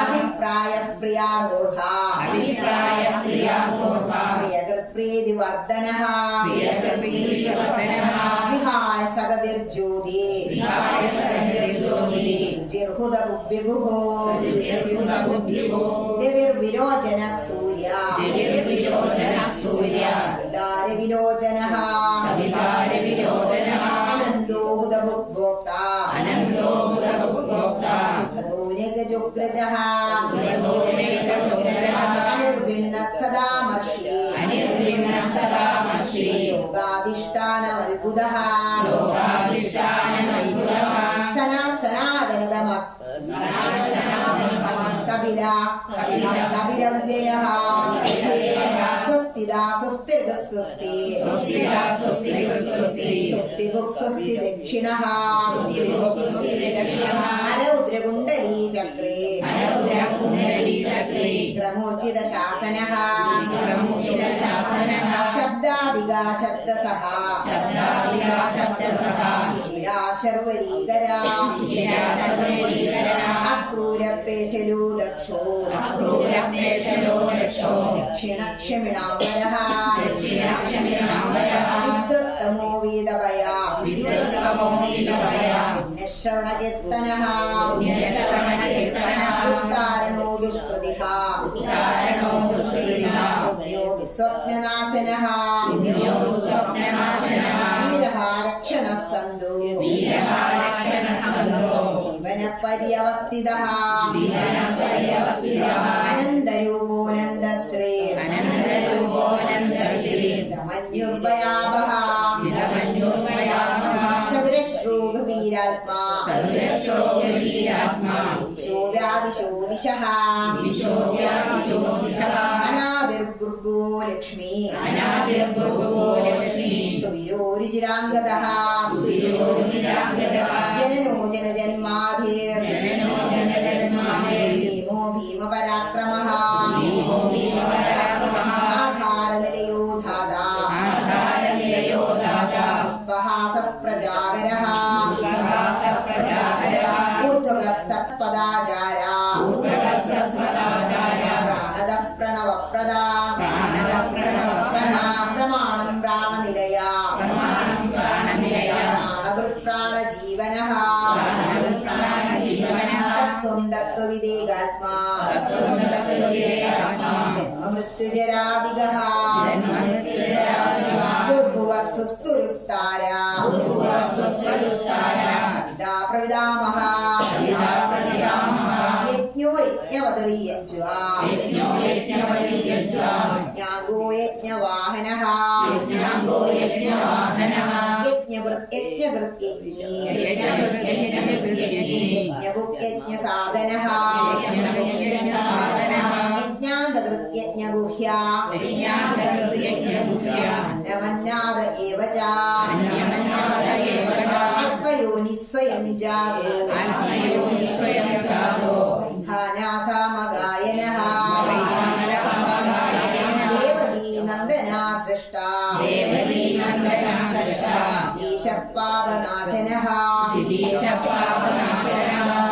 അഭിപ്രായപ്രിയാമൂഢഃ പ്രിയകൃത്പ്രീതിവർദ്ധനഃ വിഹായ സഗതിർജ്യോതി ജിർഹുദബുദ്ധിഭുഃ രവിർവിരോചനഃ സൂര്യ സവിതാരവിലോചനഃ അനന്തോഹുതഭുക്ഭോക്താ സുഖദോനികജുഗ്രജഃ അനിർവിണ്ണഃ സദാമർഷി യോഗാധിഷ്ഠാനമത്ഭുതഃ സനാതനതമഃ കപിലവ്യയഃ സ്വസ്തിദാ സ്വസ്തിർഗസ്തുസ്തി സ്വസ്തിഭുക് സ്വസ്തി ദക്ഷിണഃ അരൗദ്രകുണ്ഡലീ ചക്രേ വിക്രമോർജിതശാസനഃ ശബ്ദാദികാ ശബ്ദസഹ ശിശിരാ ശർവരീകരാ അക്രൂരപേശലോ ദക്ഷോ ദക്ഷിണക്ഷമിണാംബരഃ വിദ്വത്തമോ വീതവയാ പുണ്യശ്രവണകീർത്തനഃ ഉത്താരണോ ദുഷ്കൃതിഃ സ്വപ്നനാശനഃ വീരഃ രക്ഷണഃ സന്തു ജീവനപര്യവസ്ഥിതഃ അനന്തരൂപോനന്ദശ്രീ മന്യുർഭയാവഹ ചതുരശ്രോ ഗംഭീരാത്മാ ദിശോ ദിശഃ അനാദിർഭൃഗോ ലക്ഷ്മീ സുവിരോരുചിരാംഗതഃ ജനനോ ജനജന്മാധിർ ഭീമോ ഭീമപരാക്രമഃ ആധാരനിലയോ ധാതാ പുഷ്പഹാസഃ പ്രജാഗരഃ ഊർധ്വഗഃ സത്പദാചാരാ പ്രാണദഃ പ്രണവപ്രദാ പ്രമാണം പ്രാണനിലയാ പ്രാണവൃത്പ്രാണജീവനഃ തത്വം തത്വവിദേകാത്മാ ജന്മമൃത്യുജരാദിഗഃ ഭൂർഭുവഃ സ്വസ്തുരുസ്താരാ സവിതാ പ്രവിതാമഹ യജ്ഞോ യജ്ഞവദരീയജ്വാ യജ്ഞാഗോ യജ്ഞവാഹനഃ യജ്ഞഭുക് യജ്ഞസാധനഃ യജ്ഞാന്തകൃത്യജ്ഞഗുഹ്യാ അന്നമന്നാദ ഏവ ച ആത്മയോനിസ്വയം ജാതോ ധാനാസാമഗായനഃ ദേവകീ നന്ദനാ സൃഷ്ടാ ഈശഃ പാപനാശനഃ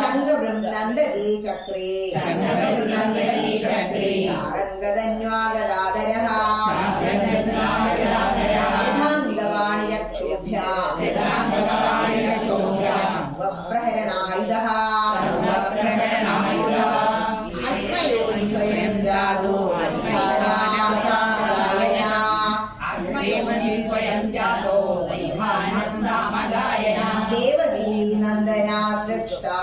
ശംഖവൃന്ദന്തകീ ചക്രേ സാരംഗധന്വാഗദാധരഃ സർവപ്രഹരണായുധഃ ആത്മയോനി സ്വയം ജാതോ ദേവകീ നന്ദനാ സൃഷ്ടാ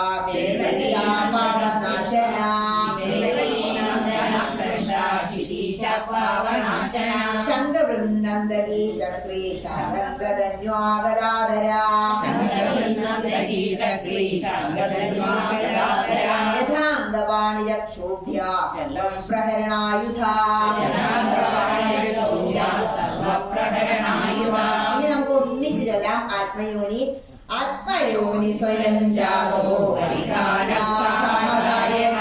ശംഖവൃന്ദന്തകീ ചക്രേ ശാരംഗധന്വാഗദാധരഃ ശംഖധന്വാഗദാധരാ യഥാംഗപാണിരക്ഷോഭ്യ സർവം പ്രഹരണായുധാ. ഇനി നമുക്ക് ഒന്നിച്ചു ചൊല്ലാം. ആത്മയോനി ആത്മയോനി സ്വയം ജാതോ ഹരികാരസാമദായക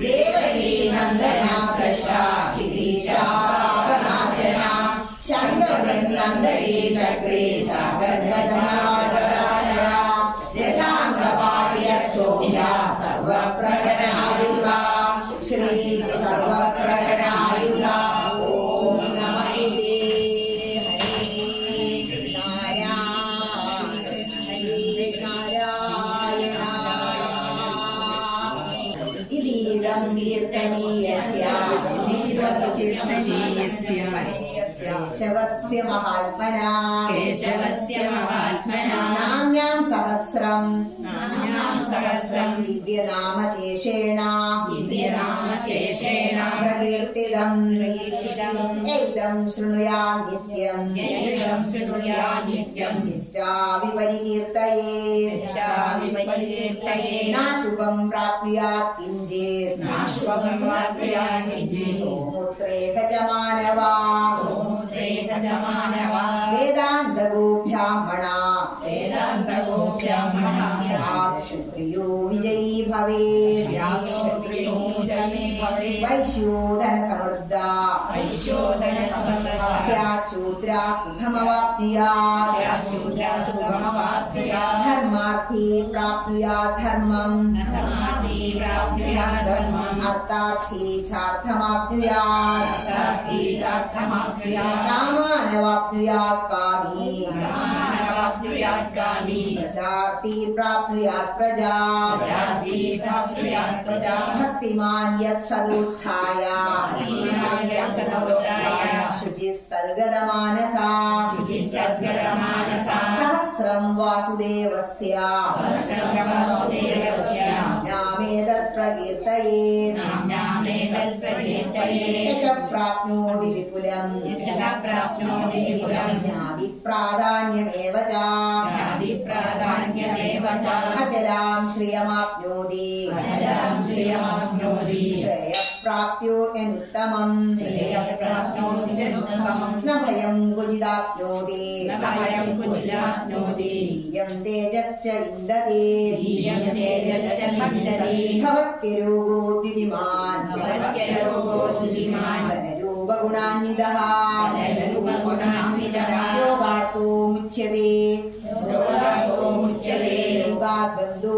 ദേവകീ നന്ദന സൃഷ്ടാ ശിരീശാപനാശന ശങ്കവൃന്ദന്തരീ ചക്രേ ശാഖഗദനാഗദാധര യഥാംഗപാണിരക്ഷോഭ്യ സർവപ്രഹരണായുധാ ശ്രീ സർവപ്രഹരണായുധാ. ഓം നമഃ ഇതീദം കീർത്തനീയസ്യ കേശവസ്യ മഹാത്മനാ നാമ്യാം സഹസ്രം ദിവ്യനാമശേഷേണ പ്രകീർത്തിതം ഏതം ശൃണുയാം നിത്യം നിഷ്ഠാവിപരികീർത്തയേ നാശുഭം പ്രാപ്നുയാത് കിഞ്ചിത് സോമുത്രേക ച മാനവാ വേദാന്തഗോഭ്യാമണ ക്ഷത്രിയോ വിജയീ ഭവേത് വൈശ്യോധന സമൃദ്ധ സ്യാചൂദ്രാ സുഖമവാപ്നുയാത് ധർമാർത്ഥി പ്രാപ്നുയാത് ധർമ്മം അർത്ഥാർത്ഥി ചാർത്ഥമാപ്നുയാത് കാമാനവാപ്നുയാത് കാമീ പ്രജാർത്തി പ്രാപ്നുയാത് പ്രജാ ഭക്തിമാൻ യഃ സദുത്ഥായ ശുചിസ്തൽഗതമാനസാ സഹസ്രം വാസുദേവസ്യ നാമേതത് പ്രകീർത്തയേ യശ പ്രാപ്നോതി വിപുലം ജ്ഞാതിപ്രാധാന്യമേവ ച അചലാം ശ്രിയമാപ്നോതി ശ്രേയപ്രാപ്ത്യോനുത്തമം ന ഭയം ക്വചിദാപ്നോതി വീര്യം തേജശ്ച വിന്ദതി ഭവത്യരോഗോദ്യുതിമാൻ ധനരൂപഗുണാന്വിതഃ യോഗാർത്തോ മുച്യതേ യോഗാദ്ബന്ധോ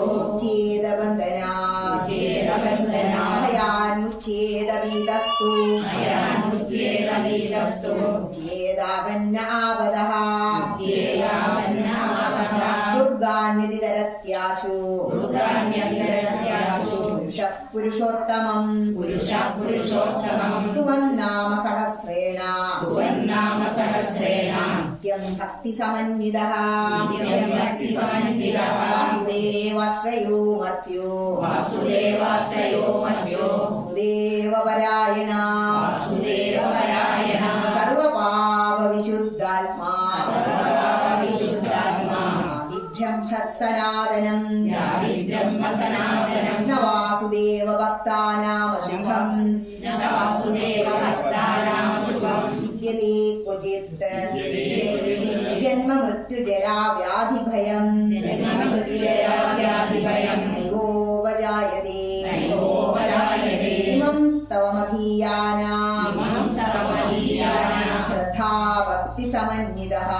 മുച്യേദബന്ധനാത് ഭയാന്മുച്യേദവീതസ്തു മുച്യേദാപന്ന ആപദഃ ദുർഗാന്യതിതരത്യാശു പുരുഷോത്തമം സ്തുവം നാമ സഹസ്രേണ നിത്യം ഭക്തിസമന്വിതഃ വാസുദേവാശ്രയോ മർത്യോ വസുദേവപരായണ സർവപാപവിശുദ്ധാത്മാ സനാതനം ന വാസുദേവ ഭക്താനാമശുഭം വിദ്യതേ ക്വചിത് ജന്മ മൃത്യുജരാ വ്യാധിഭയം നൈവോപജായതേ ഇമം സ്തവമധീയാനാം ശ്രദ്ധാ ഭക്തിസമന്വിതഃ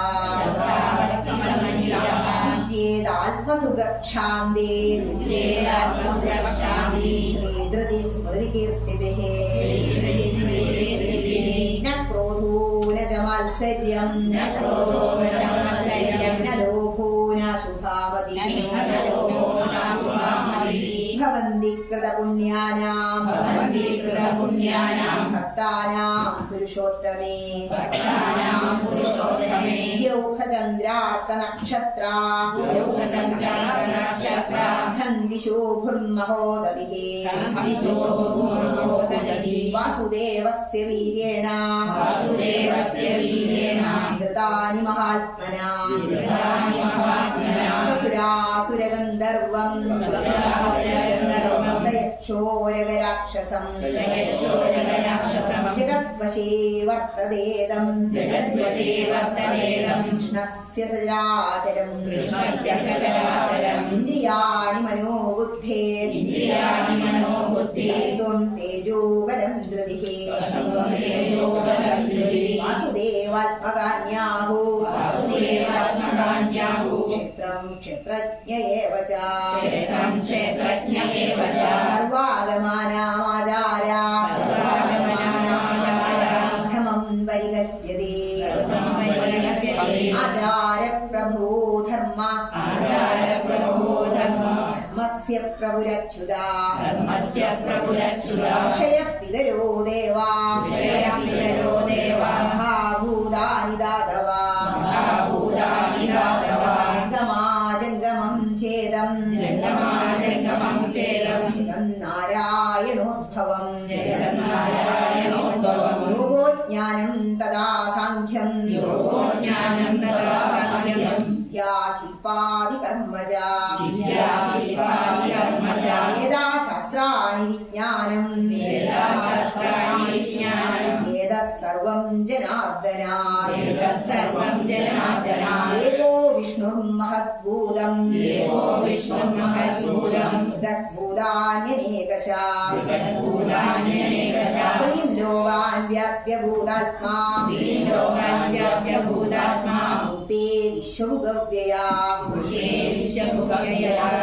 ആത്മസുഖക്ഷാന്തേ ശ്രീധൃതി സ്മൃതികീർത്തിഭിः ന ക്രോധോ ന ച മാത്സര്യം ന ലോഭോ ന ശുഭാവതിഃ ഭവന്തി കൃതപുണ്യാനാം ഭക്താനാം പുരുഷോത്തമേ ദ്യൗസചന്ദ്രാർക്കനക്ഷത്രാ ഖണ്ഡിശോ ഭൂർമഹോദവിഃ വാസുദേവസ്യ വീര്യേണ വിവൃതാനി മഹാത്മനാ സസുരാസുരഗന്ധർവം സയക്ഷോരഗരാക്ഷസം ജഗദ്വശേ വർത്തതേദം കൃഷ്ണസ്യ സചരാചരം ഇന്ദ്രിയാണി മനോബുദ്ധേ ത്വം തേജോബലം ധൃതിഃ വാസുദേവാത്മകാന്യാഹു ക്ഷേത്രം ക്ഷേത്രജ്ഞ ഏവ ച സർവാഗമാനാമാചാരാ ധമം പരിഗദ്യതേ ആചാരപ്രഭോ ധർമ്മ ധർമ്മസ്യ പ്രഭുരച്യുതാ ക്ഷയപിതരോ ദേവാ മഹാഭൂതാനി ദാതവാ ജംഗമാജംഗമം ചേദം ജഗം നാരായണോദ്ഭവം യോഗോജ്ഞാനം തഥാ സാഖ്യം വിദ്യാശില്പാദികർമ്മജ വേദാശാസ്ത്രാണി വിജ്ഞാനം ഏതത് സർവം ജനാർദ്ദനാ ഏകോ വിഷ്ണുർമഹദ്ഭൂതം ഭൂതാന്യനേകശാ ഹ്രീം ലോകാൻ വ്യാപ്യഭൂതാത്മാ ഭൂതേ വിശ്വഭുഗവ്യയാ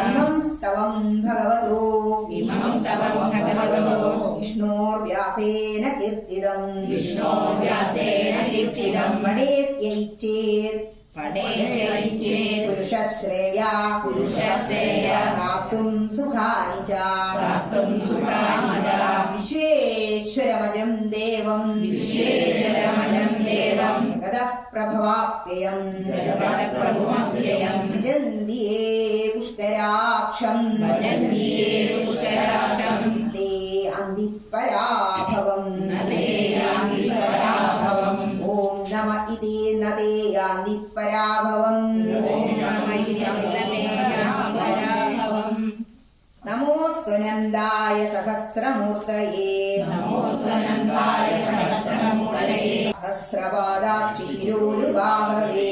ഇമം സ്തവം ഭഗവതോ വിഷ്ണോർവ്യാസേന കീർത്തിതം പഠേത്യൈചേത് പുരുഷശ്രേയാ പ്രാപ്തും സുഖാനി ച വിശ്വേശ്വരമജം ദേവം ജഗതഃ പ്രഭവാപ്യയം ഭജന്തി യേ പുഷ്കരാക്ഷം തേ അന്തിപരാഭവം ഓം നമ ഇതി നദേ യാന്തിപരാഭവം നമോസ്തു നന്ദായ സഹസ്രമൂർത്തയേ സഹസ്രപാദാക്ഷി ശിരോരുബാഹവേ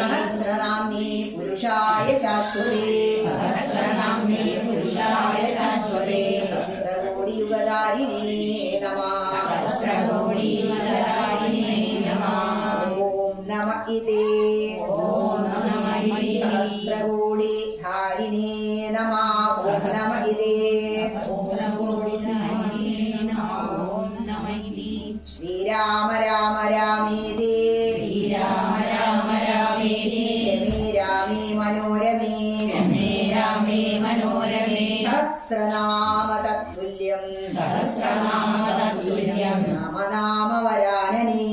സഹസ്രനാമ്നേ പുരുഷായ ശാശ്വതേ സഹസ്രകോടിയുഗധാരിണേ നമഃ ഓം നമ ഇതേ സഹസ്രകോടി ധാരിണേ നമഃ ഓം നമ ഇതേ ശ്രീരാമ രാമ രാമേതി രമേ രാമേ മനോരമേ സഹസ്രനാമ തത്തുല്യം രാമനാമവരാനനേ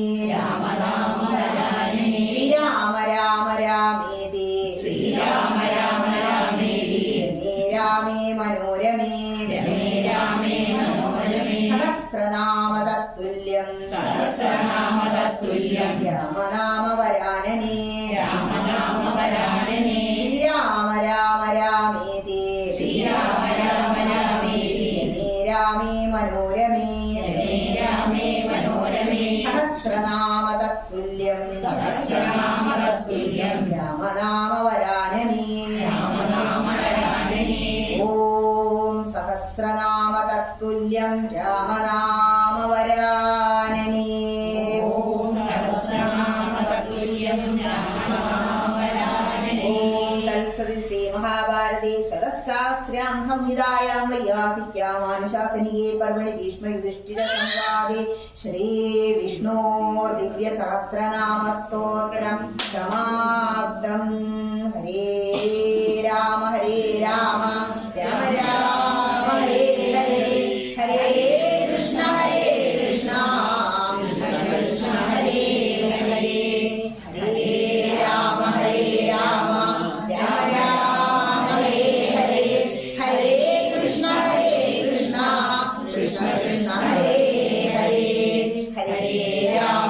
ശ്രീരാമ രാമ രാമേതി രമേ രാമേ മനോരമേ സഹസ്രനാമ തത്തുല്യം രാമനാമവരാനനേ ശ്രീരാമ രാമ രാമേതി രമേ രാമേ മനോരമേ സഹസ്രനാമ തത്തുല്യം രാമനാമവരാനനേ ഓം സഹസ്രനാമ തത്തുല്യം രാമനാമവരാനനേ ശ്രീമഹാഭാരതേ ശതസഹസ്രാം സംഹിതായാം വൈയാസിക്യാം അനുശാസനികേ പർവണി ഭീഷ്മയുധിഷ്ഠിര സംവാദേ ശ്രീവിഷ്ണോർദിവ്യസഹസ്രനാമസ്തോത്രം സമാപ്തം. ഹരേ രാമ രാമ രാമ ഹരേ ഹരേ ഹരേ കൃഷ്ണ കൃഷ്ണ കൃഷ്ണ ഹരേ ഹരേ ഹരേ രാമ രാമ ഹരേ ഹരേ ഹരേ കൃഷ്ണ കൃഷ്ണ കൃഷ്ണ ഹരേ ഹരേ ഹരേ രാമ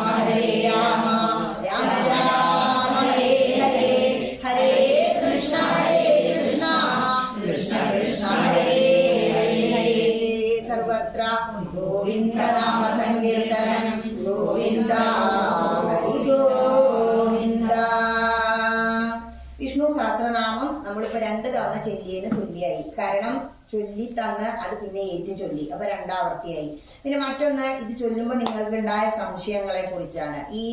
2 തവണ ചൊല്ലിയതിന് തുല്യായി. കാരണം ചൊല്ലി തന്ന് അത് പിന്നെ ഏറ്റു ചൊല്ലി, അപ്പൊ 2 ആവർത്തിയായി. പിന്നെ മറ്റൊന്ന്, ഇത് ചൊല്ലുമ്പോൾ നിങ്ങൾക്ക് ഉണ്ടായ സംശയങ്ങളെ കുറിച്ചാണ്. ഈ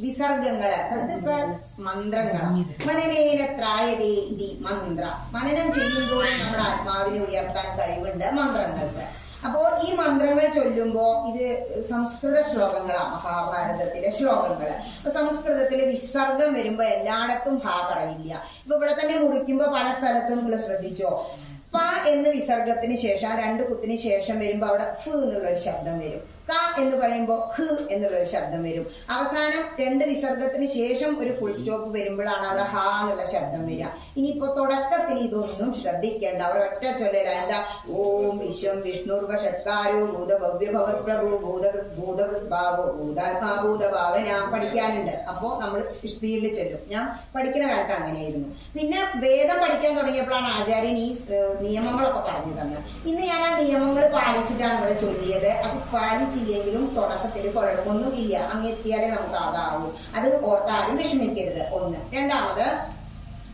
വിസർഗങ്ങള് ഇതൊക്കെ മന്ത്രങ്ങളാണ്. മനനേനത്രായതേ ഇതി മന്ത്ര. മനനം ചെയ്യുമ്പോഴും നമ്മുടെ ആത്മാവിനെ ഉയർത്താൻ കഴിവുണ്ട് മന്ത്രങ്ങൾക്ക്. അപ്പോ ഈ മന്ത്രങ്ങൾ ചൊല്ലുമ്പോ ഇത് സംസ്കൃത ശ്ലോകങ്ങളാണ്, മഹാഭാരതത്തിലെ ശ്ലോകങ്ങള്. അപ്പൊ സംസ്കൃതത്തില് വിസർഗം വരുമ്പോ എല്ലായിടത്തും ഹാ പറയില്ല. ഇപ്പൊ ഇവിടെ തന്നെ മുറിക്കുമ്പോ പല സ്ഥലത്തും നിങ്ങൾ ശ്രദ്ധിച്ചോ, പ എന്ന വിസർഗത്തിന് ശേഷം ആ 2 കുത്തിന് ശേഷം വരുമ്പോ അവിടെ ഫ് എന്നുള്ളൊരു ശബ്ദം വരും. ക എന്ന് പറയുമ്പോ ഹ് എന്നുള്ളൊരു ശബ്ദം വരും. അവസാനം 2 വിസർഗത്തിന് ശേഷം ഒരു ഫുൾ സ്റ്റോപ്പ് വരുമ്പോഴാണ് അവിടെ ഹ എന്നുള്ള ശബ്ദം വരിക. ഇനിയിപ്പോ തുടക്കത്തിൽ ഇതൊന്നും ശ്രദ്ധിക്കേണ്ട, ഒരൊറ്റ ചൊല്ലല. എന്താ? ഓം വിശ്വം വിഷ്ണുർവ ഷട്കാരോ ഭൂത ഭവ്യ ഭവത്പ്രഭു ഭൂതഭാവോ ഭൂതാത്മാ ഭൂതഭാവന പഠിക്കാനുണ്ട്. അപ്പോ നമ്മൾ സ്പീഡിൽ ചൊല്ലും. ഞാൻ പഠിക്കുന്ന കാലത്ത് അങ്ങനെയായിരുന്നു. പിന്നെ വേദം പഠിക്കാൻ തുടങ്ങിയപ്പോഴാണ് ആചാര്യൻ ഈ നിയമങ്ങളൊക്കെ പറഞ്ഞു തന്നത്. ഇന്ന് ഞാൻ ആ നിയമങ്ങൾ പാലിച്ചിട്ടാണ് ഇവിടെ ചൊല്ലിയത്. അത് പാലിച്ചില്ലെങ്കിലും തുടക്കത്തിൽ കുഴപ്പമൊന്നുമില്ല, അങ്ങെത്തിയാലേ നമുക്ക് അതാവും. അത് ഓർത്താരും വിഷമിക്കരുത്. 1. രണ്ടാമത്,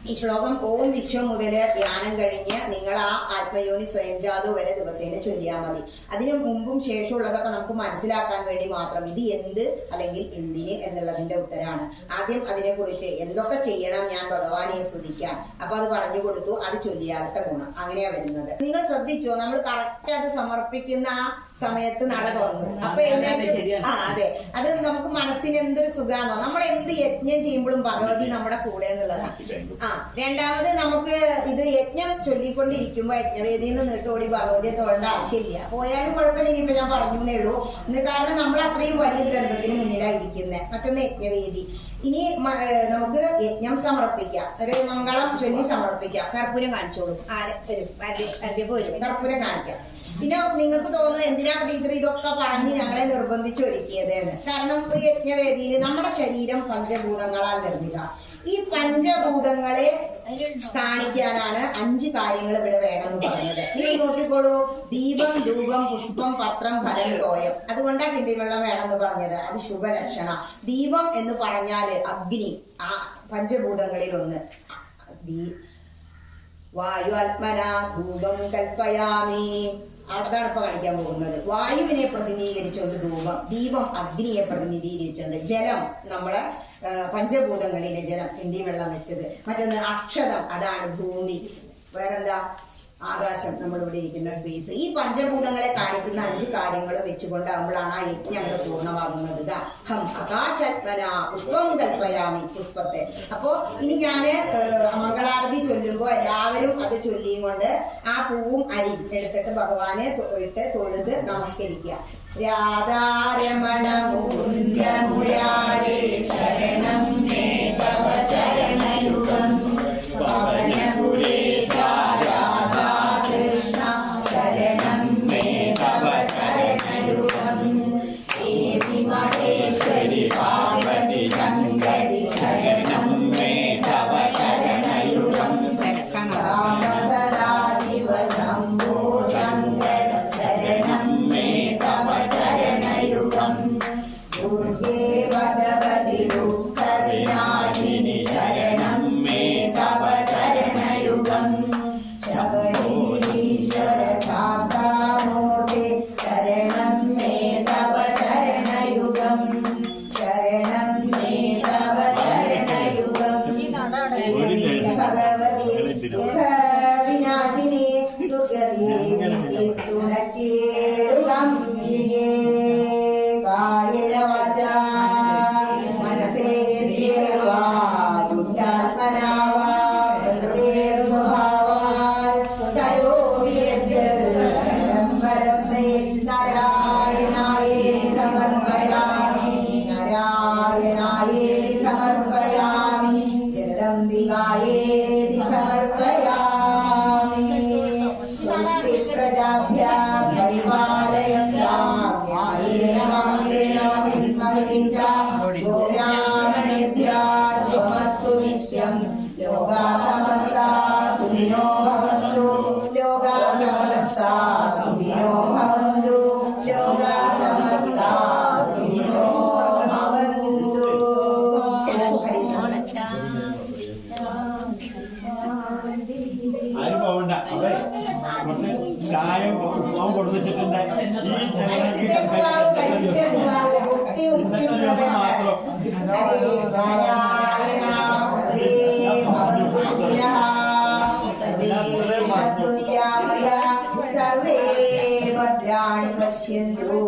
ഈ ശ്ലോകം ഓം വിശ്വം മുതല് ധ്യാനം കഴിഞ്ഞ് നിങ്ങൾ ആ ആത്മയോനി സ്വയം ജാതോ വരെ ദിവസേന ചൊല്ലിയാൽ മതി. അതിനു മുമ്പും ശേഷമുള്ളതൊക്കെ നമുക്ക് മനസ്സിലാക്കാൻ വേണ്ടി മാത്രം. ഇത് എന്ത് അല്ലെങ്കിൽ എന്തിന് എന്നുള്ളതിന്റെ ഉത്തരാണ്. ആദ്യം അതിനെ കുറിച്ച് എന്തൊക്കെ ചെയ്യണം ഞാൻ ഭഗവാനെ സ്തുതിക്കാൻ, അപ്പൊ അത് പറഞ്ഞു കൊടുത്തു. അത് ചൊല്ലിയാലത്തെ ഗുണം അങ്ങനെയാ വരുന്നത്. നിങ്ങൾ ശ്രദ്ധിച്ചോ, നമ്മൾ കറക്റ്റ് അത് സമർപ്പിക്കുന്ന ആ സമയത്ത് നട തുറന്നു. അപ്പൊ അതെ, അത് നമുക്ക് മനസ്സിന് എന്തൊരു സുഖാണോ. നമ്മൾ എന്ത് യജ്ഞം ചെയ്യുമ്പോഴും ഭഗവതി നമ്മുടെ കൂടെ എന്നുള്ളതാണ്. രണ്ടാമത്, നമുക്ക് ഇത് യജ്ഞം ചൊല്ലിക്കൊണ്ടിരിക്കുമ്പോ യജ്ഞവേദിയിൽ നിന്ന് നീട്ടോടി ഭഗവതിയെ തൊഴേണ്ട ആവശ്യമില്ല. പോയാലും കുഴപ്പമില്ല, ഇനിയിപ്പോ ഞാൻ പറഞ്ഞേ ഉള്ളൂ. കാരണം നമ്മൾ അത്രയും വലിയ ഗ്രന്ഥത്തിന് മുന്നിലായിരിക്കുന്നത്. മറ്റൊന്ന് യജ്ഞവേദി. ഇനി നമുക്ക് യജ്ഞം സമർപ്പിക്കാം, ഒരു മംഗളം ചൊല്ലി സമർപ്പിക്കാം. കർപ്പൂരം കാണിച്ചോളൂ. വരും കർപ്പൂരം കാണിക്കാം. പിന്നെ നിങ്ങൾക്ക് തോന്നുന്നു എന്തിനാ ടീച്ചർ ഇതൊക്കെ പറഞ്ഞ് ഞങ്ങളെ നിർബന്ധിച്ച് ഒരുക്കിയത് എന്ന്. കാരണം ഒരു യജ്ഞവേദിയിൽ നമ്മുടെ ശരീരം പഞ്ചഭൂതങ്ങളാൽ നിർമ്മിത. ഈ പഞ്ചഭൂതങ്ങളെ കാണിക്കാനാണ് 5 കാര്യങ്ങൾ ഇവിടെ വേണമെന്ന് പറഞ്ഞത്. നിങ്ങൾ നോക്കിക്കോളൂ, ദീപം ധൂപം പുഷ്പം പത്രം ഫലം തോയം. അതുകൊണ്ടാ കിണ്ടിവെള്ളം വേണമെന്ന് പറഞ്ഞത്. അത് ശുഭലക്ഷണ. ദീപം എന്ന് പറഞ്ഞാല് അഗ്നി, ആ പഞ്ചഭൂതങ്ങളിൽ ഒന്ന്. വായു ആത്മന ധൂപം കൽപ്പയാമി, അതാണ് ഇപ്പൊ കാണിക്കാൻ പോകുന്നത്. വായുവിനെ പ്രതിനിധീകരിച്ചുകൊണ്ട് ധൂപം, ദീപം അഗ്നിയെ പ്രതിനിധീകരിച്ചുകൊണ്ട്, ജലം നമ്മളെ പഞ്ചഭൂതങ്ങളിലെ ജലം, കിണ്ടി വെള്ളം വെച്ചത്. മറ്റൊന്ന് അക്ഷതം, അതാണ് ഭൂമി. വേറെന്താ? ആകാശം, നമ്മളിവിടെ ഇരിക്കുന്ന സ്പേസ്. ഈ പഞ്ചഭൂതങ്ങളെ കാണിക്കുന്ന 5 കാര്യങ്ങൾ വെച്ചുകൊണ്ടാകുമ്പോഴാണ് ആ യജ്ഞം അങ്ങ് പൂർണ്ണമാകുന്നത്. ഹം ആകാശാത്മന പുഷ്പം കൽപ്പയാമി, പുഷ്പത്തെ. അപ്പോ ഇനി ഞാന് മംഗളാരതി ചൊല്ലുമ്പോ എല്ലാവരും അത് ചൊല്ലിയും കൊണ്ട് ആ പൂവും അരിയും എടുത്തിട്ട് ഭഗവാനെ ഇട്ട് തൊഴുത് നമസ്കരിക്കുക. രാധാരമണ മുകുന്ദ മുരാരേ ശരണം മേ തവ ശരണയുഗം പവനപുരേശ രാധാ കൃഷ്ണ ശരണം മേ തവ ശരണയുഗം ദേവി മഹേശ്വരി പാർവതി ശങ്കരി ശരണം മേ തവ ശരണയുഗം രാമ സദാശിവ ശംഭോ ശങ്കര ശരണം മേ തവ ശരണയുഗം ദുർഗേ ഭഗവതി ദുഃഖ വിനാശിനി ശരണം മേ തവ ശരണയുഗം ശബരീശ്വര ശാസ്താമൂർത്തി ശരണം മേ തവ ശരണയുഗം ശരണം മേ തവ ശരണയുഗം ഭഗവതി വിനാശിനി ദുർഗതി തുണച്ചേരുകം കായേന വാചാ മനസേന്ദ്രിയർവാ ബുദ്ധ്യാത്മനാ വാ സ്വഭാവാൽ കരോമി യദ്യം പരസ്മൈ നാരായണായേതി സമർപ്പയാമി നാരായണായേതി സമർപ്പയാമി ജഗദംബികായേതി സമർപ്പയാമി സ്വസ്തി പ്രജാഭ്യാം പരിപാലയന്താം ന്യായേന മാർഗേണ മഹിഷാ ഗോബ്രാഹ്മണേഭ്യः ശുഭമസ്തു നിത്യം ലോകാ സമസ്താ സുഖിനോ ഭവന്തു ലോകാ സമസ്താ സുഖിനോ ഭവന്തു ലോകാ സമസ്താ സുഖിനോ ഭവന്തു. ഹരി കുറച്ച് ചായം ഉപ്പുമാവും കൊടുത്തിട്ടുണ്ട്. ഈ കഴിച്ചിട്ടേ പോകാവൂ, കഴിച്ചിട്ടേ പോകാവൂ. ഉക്തി ഉക്തി ഇന്നത്തെ ദിവസം മാത്രം ഹരേ നാരായണ ഹരേ ഭവതു സുഖിനഃ സർവേ സന്തു നിരാമയാ സർവേ ഭദ്രാണി പശ്യന്തു